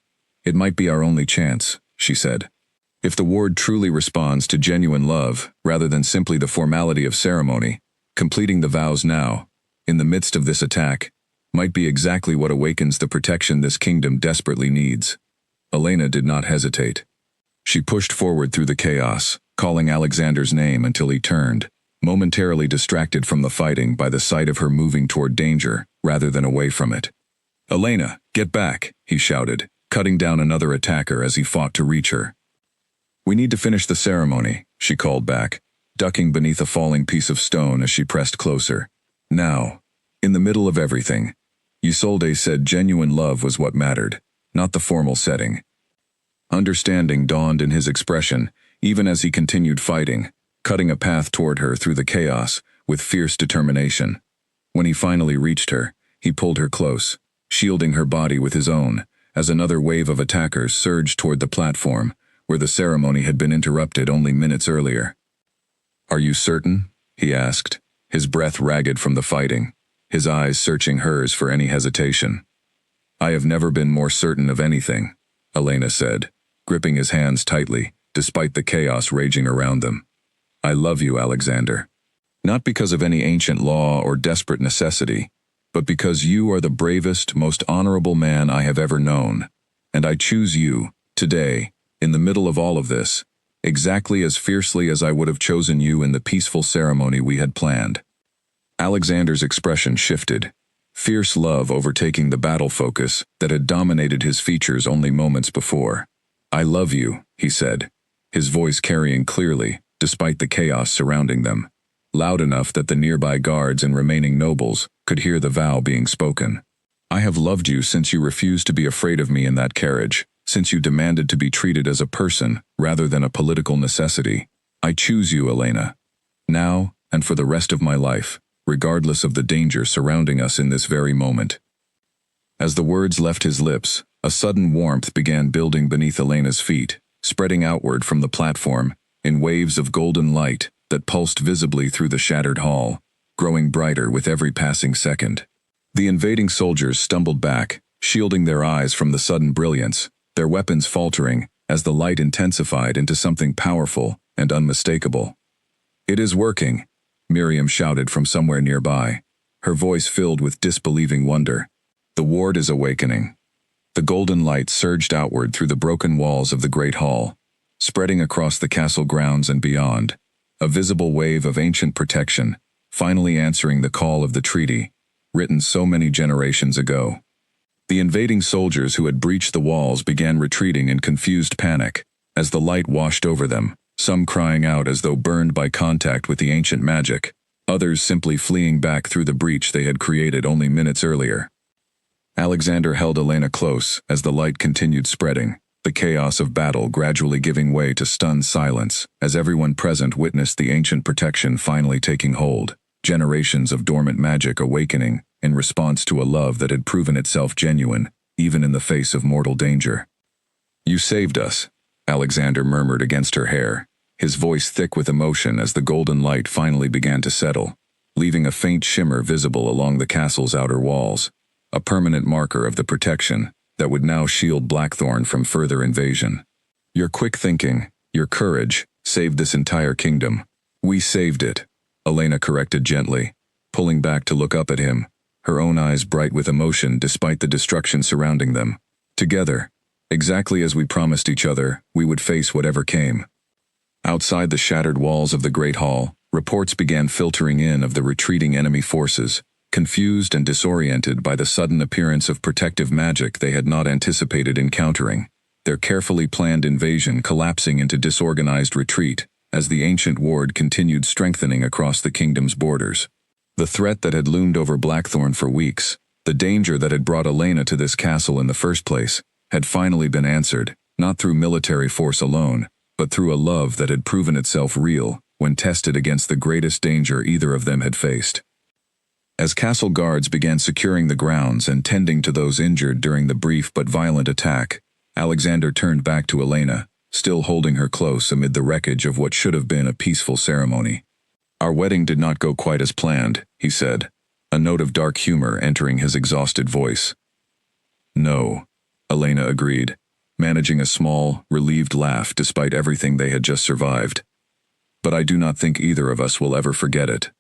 "It might be our only chance," she said. "If the ward truly responds to genuine love, rather than simply the formality of ceremony, completing the vows now, in the midst of this attack, might be exactly what awakens the protection this kingdom desperately needs." Elena did not hesitate. She pushed forward through the chaos, calling Alexander's name until he turned, momentarily distracted from the fighting by the sight of her moving toward danger rather than away from it. "Elena, get back," he shouted, cutting down another attacker as he fought to reach her. "We need to finish the ceremony," she called back, ducking beneath a falling piece of stone as she pressed closer. "Now, in the middle of everything." Isolde said genuine love was what mattered, not the formal setting. Understanding dawned in his expression, even as he continued fighting, cutting a path toward her through the chaos with fierce determination. When he finally reached her, he pulled her close, shielding her body with his own, as another wave of attackers surged toward the platform, where the ceremony had been interrupted only minutes earlier. "Are you certain?" he asked, his breath ragged from the fighting, his eyes searching hers for any hesitation. "I have never been more certain of anything," Elena said, gripping his hands tightly, despite the chaos raging around them. "I love you, Alexander. Not because of any ancient law or desperate necessity, but because you are the bravest, most honorable man I have ever known, and I choose you, today, in the middle of all of this, exactly as fiercely as I would have chosen you in the peaceful ceremony we had planned." Alexander's expression shifted, fierce love overtaking the battle focus that had dominated his features only moments before. "I love you," he said, his voice carrying clearly, despite the chaos surrounding them, loud enough that the nearby guards and remaining nobles could hear the vow being spoken. "I have loved you since you refused to be afraid of me in that carriage, since you demanded to be treated as a person rather than a political necessity. I choose you, Elena. Now, and for the rest of my life, regardless of the danger surrounding us in this very moment." As the words left his lips, a sudden warmth began building beneath Elena's feet, spreading outward from the platform, in waves of golden light that pulsed visibly through the shattered hall, growing brighter with every passing second. The invading soldiers stumbled back, shielding their eyes from the sudden brilliance, their weapons faltering as the light intensified into something powerful and unmistakable. "It is working," Miriam shouted from somewhere nearby, her voice filled with disbelieving wonder. "The ward is awakening." The golden light surged outward through the broken walls of the great hall, spreading across the castle grounds and beyond, a visible wave of ancient protection, finally answering the call of the treaty, written so many generations ago. The invading soldiers who had breached the walls began retreating in confused panic, as the light washed over them, some crying out as though burned by contact with the ancient magic, others simply fleeing back through the breach they had created only minutes earlier. Alexander held Elena close as the light continued spreading, the chaos of battle gradually giving way to stunned silence as everyone present witnessed the ancient protection finally taking hold, generations of dormant magic awakening in response to a love that had proven itself genuine, even in the face of mortal danger. "You saved us," Alexander murmured against her hair, his voice thick with emotion as the golden light finally began to settle, leaving a faint shimmer visible along the castle's outer walls, a permanent marker of the protection that would now shield Blackthorn from further invasion. Your quick thinking, your courage, saved this entire kingdom. We saved it, Elena corrected gently, pulling back to look up at him, her own eyes bright with emotion despite the destruction surrounding them. Together, exactly as we promised each other, we would face whatever came. Outside the shattered walls of the Great Hall, reports began filtering in of the retreating enemy forces, confused and disoriented by the sudden appearance of protective magic they had not anticipated encountering, their carefully planned invasion collapsing into disorganized retreat as the ancient ward continued strengthening across the kingdom's borders. The threat that had loomed over Blackthorn for weeks, the danger that had brought Elena to this castle in the first place, had finally been answered, not through military force alone, but through a love that had proven itself real when tested against the greatest danger either of them had faced. As castle guards began securing the grounds and tending to those injured during the brief but violent attack, Alexander turned back to Elena, still holding her close amid the wreckage of what should have been a peaceful ceremony. Our wedding did not go quite as planned, he said, a note of dark humor entering his exhausted voice. No, Elena agreed, managing a small, relieved laugh despite everything they had just survived. But I do not think either of us will ever forget it.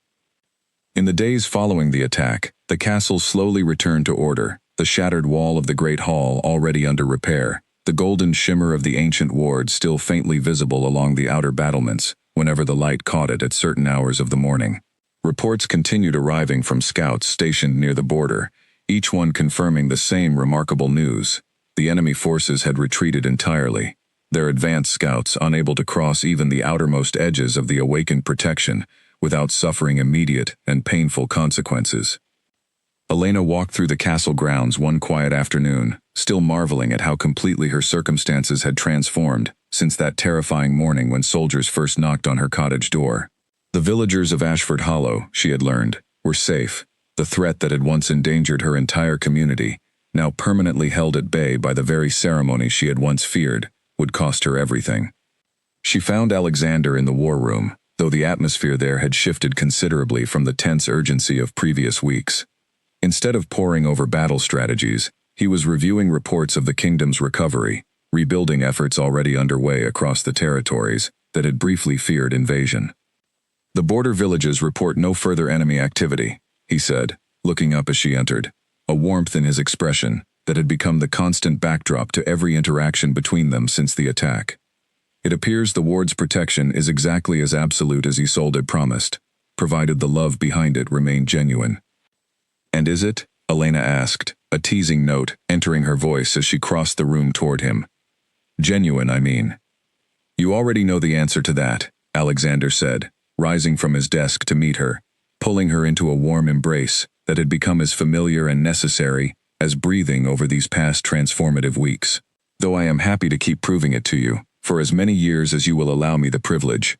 In the days following the attack, the castle slowly returned to order, the shattered wall of the Great Hall already under repair, the golden shimmer of the ancient ward still faintly visible along the outer battlements, whenever the light caught it at certain hours of the morning. Reports continued arriving from scouts stationed near the border, each one confirming the same remarkable news. The enemy forces had retreated entirely, their advanced scouts unable to cross even the outermost edges of the awakened protection without suffering immediate and painful consequences. Elena walked through the castle grounds one quiet afternoon, still marveling at how completely her circumstances had transformed since that terrifying morning when soldiers first knocked on her cottage door. The villagers of Ashford Hollow, she had learned, were safe. The threat that had once endangered her entire community, now permanently held at bay by the very ceremony she had once feared, would cost her everything. She found Alexander in the war room, though the atmosphere there had shifted considerably from the tense urgency of previous weeks. Instead of poring over battle strategies, he was reviewing reports of the kingdom's recovery, rebuilding efforts already underway across the territories that had briefly feared invasion. The border villages report no further enemy activity, he said, looking up as she entered, a warmth in his expression that had become the constant backdrop to every interaction between them since the attack. It appears the ward's protection is exactly as absolute as Isolde had promised, provided the love behind it remained genuine. And is it? Elena asked, a teasing note entering her voice as she crossed the room toward him. Genuine, I mean. You already know the answer to that, Alexander said, rising from his desk to meet her, pulling her into a warm embrace that had become as familiar and necessary as breathing over these past transformative weeks. Though I am happy to keep proving it to you, for as many years as you will allow me the privilege.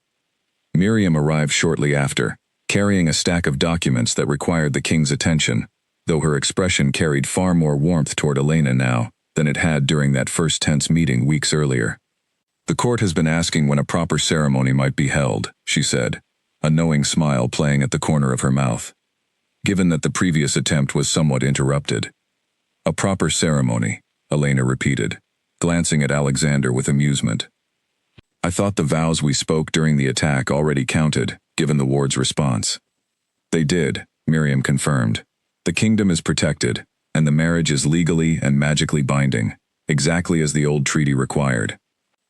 Miriam arrived shortly after, carrying a stack of documents that required the king's attention, though her expression carried far more warmth toward Elena now than it had during that first tense meeting weeks earlier. The court has been asking when a proper ceremony might be held, she said, a knowing smile playing at the corner of her mouth. Given that the previous attempt was somewhat interrupted. A proper ceremony, Elena repeated, glancing at Alexander with amusement. I thought the vows we spoke during the attack already counted, given the ward's response. They did, Miriam confirmed. The kingdom is protected, and the marriage is legally and magically binding, exactly as the old treaty required.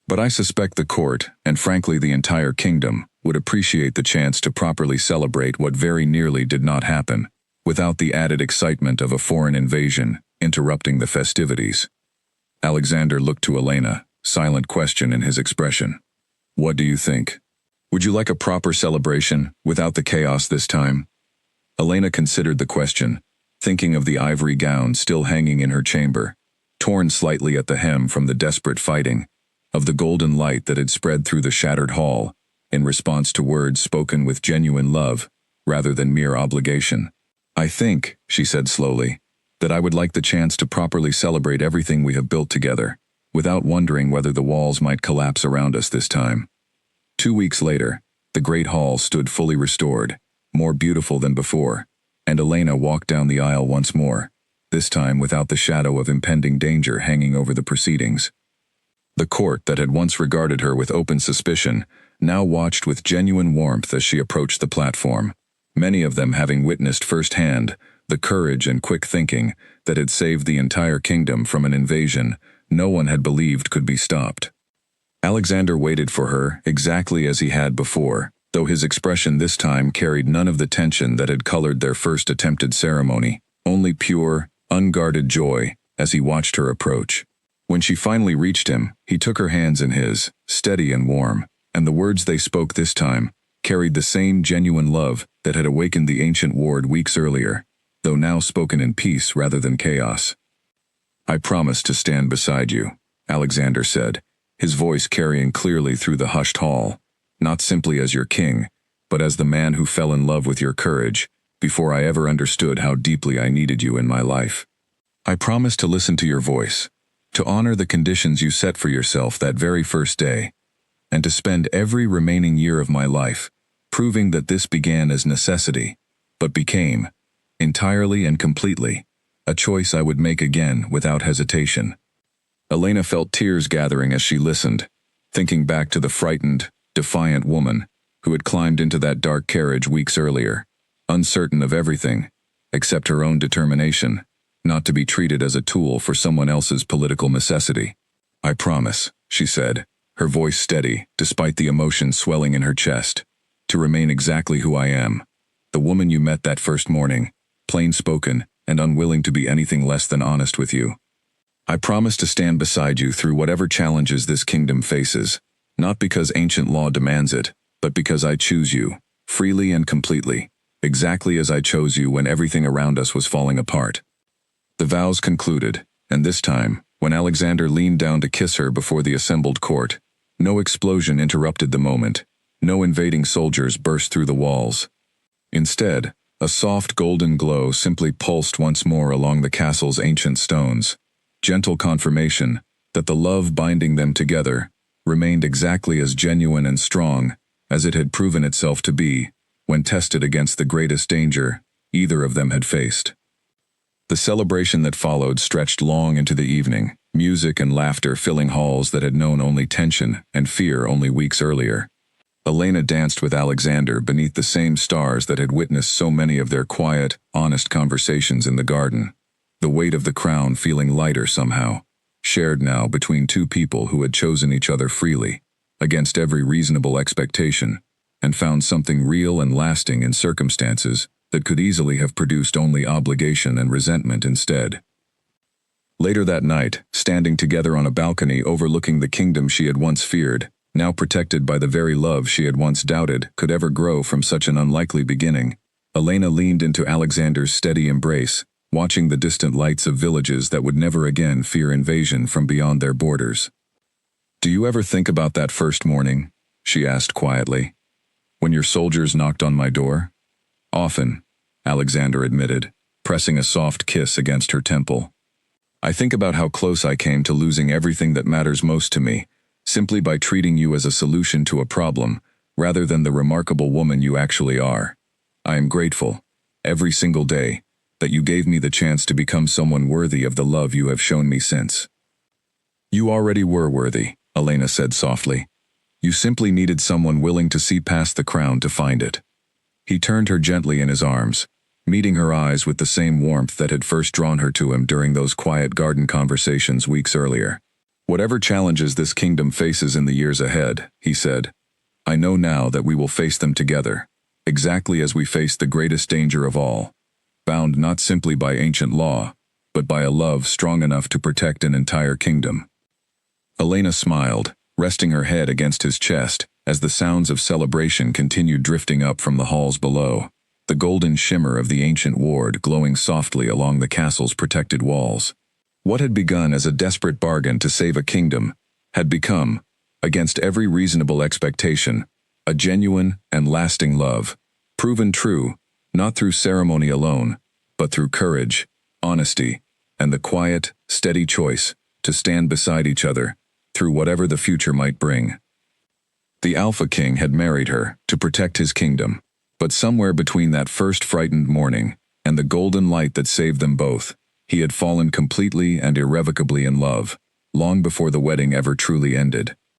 But I suspect the court, and frankly the entire kingdom, would appreciate the chance to properly celebrate what very nearly did not happen, without the added excitement of a foreign invasion interrupting the festivities. Alexander looked to Elena, silent question in his expression. What do you think? Would you like a proper celebration, without the chaos this time? Elena considered the question, thinking of the ivory gown still hanging in her chamber, torn slightly at the hem from the desperate fighting, of the golden light that had spread through the shattered hall, in response to words spoken with genuine love, rather than mere obligation. I think, she said slowly, that I would like the chance to properly celebrate everything we have built together, without wondering whether the walls might collapse around us this time. 2 weeks later, the great hall stood fully restored, more beautiful than before, and Elena walked down the aisle once more, this time without the shadow of impending danger hanging over the proceedings. The court that had once regarded her with open suspicion now watched with genuine warmth as she approached the platform, many of them having witnessed firsthand the courage and quick thinking that had saved the entire kingdom from an invasion no one had believed could be stopped. Alexander waited for her exactly as he had before, though his expression this time carried none of the tension that had colored their first attempted ceremony, only pure, unguarded joy as he watched her approach. When she finally reached him, he took her hands in his, steady and warm, and the words they spoke this time carried the same genuine love that had awakened the ancient ward weeks earlier, though now spoken in peace rather than chaos. "I promise to stand beside you," Alexander said, his voice carrying clearly through the hushed hall, "not simply as your king, but as the man who fell in love with your courage before I ever understood how deeply I needed you in my life. I promise to listen to your voice, to honor the conditions you set for yourself that very first day, and to spend every remaining year of my life proving that this began as necessity, but became, entirely and completely, a choice I would make again without hesitation." Elena felt tears gathering as she listened, thinking back to the frightened, defiant woman who had climbed into that dark carriage weeks earlier, uncertain of everything, except her own determination, not to be treated as a tool for someone else's political necessity. "I promise," she said, her voice steady despite the emotion swelling in her chest, "to remain exactly who I am, the woman you met that first morning, plain-spoken and unwilling to be anything less than honest with you. I promise to stand beside you through whatever challenges this kingdom faces, not because ancient law demands it, but because I choose you, freely and completely, exactly as I chose you when everything around us was falling apart." The vows concluded, and this time, when Alexander leaned down to kiss her before the assembled court, no explosion interrupted the moment, no invading soldiers burst through the walls. Instead, a soft golden glow simply pulsed once more along the castle's ancient stones, gentle confirmation that the love binding them together remained exactly as genuine and strong as it had proven itself to be when tested against the greatest danger either of them had faced. The celebration that followed stretched long into the evening, music and laughter filling halls that had known only tension and fear only weeks earlier. Elena danced with Alexander beneath the same stars that had witnessed so many of their quiet, honest conversations in the garden, the weight of the crown feeling lighter somehow, shared now between two people who had chosen each other freely, against every reasonable expectation, and found something real and lasting in circumstances that could easily have produced only obligation and resentment instead. Later that night, standing together on a balcony overlooking the kingdom she had once feared, now protected by the very love she had once doubted could ever grow from such an unlikely beginning, Elena leaned into Alexander's steady embrace, watching the distant lights of villages that would never again fear invasion from beyond their borders. "Do you ever think about that first morning?" she asked quietly. "When your soldiers knocked on my door?" "Often," Alexander admitted, pressing a soft kiss against her temple. "I think about how close I came to losing everything that matters most to me, simply by treating you as a solution to a problem, rather than the remarkable woman you actually are. I am grateful, every single day, that you gave me the chance to become someone worthy of the love you have shown me since." "You already were worthy," Elena said softly. "You simply needed someone willing to see past the crown to find it." He turned her gently in his arms, meeting her eyes with the same warmth that had first drawn her to him during those quiet garden conversations weeks earlier. "Whatever challenges this kingdom faces in the years ahead," he said, "I know now that we will face them together, exactly as we faced the greatest danger of all, bound not simply by ancient law, but by a love strong enough to protect an entire kingdom." Elena smiled, resting her head against his chest as the sounds of celebration continued drifting up from the halls below, the golden shimmer of the ancient ward glowing softly along the castle's protected walls. What had begun as a desperate bargain to save a kingdom had become, against every reasonable expectation, a genuine and lasting love, proven true, not through ceremony alone, but through courage, honesty, and the quiet, steady choice to stand beside each other through whatever the future might bring. The Alpha King had married her to protect his kingdom, but somewhere between that first frightened morning and the golden light that saved them both, He had fallen completely and irrevocably in love, long before the wedding ever truly ended.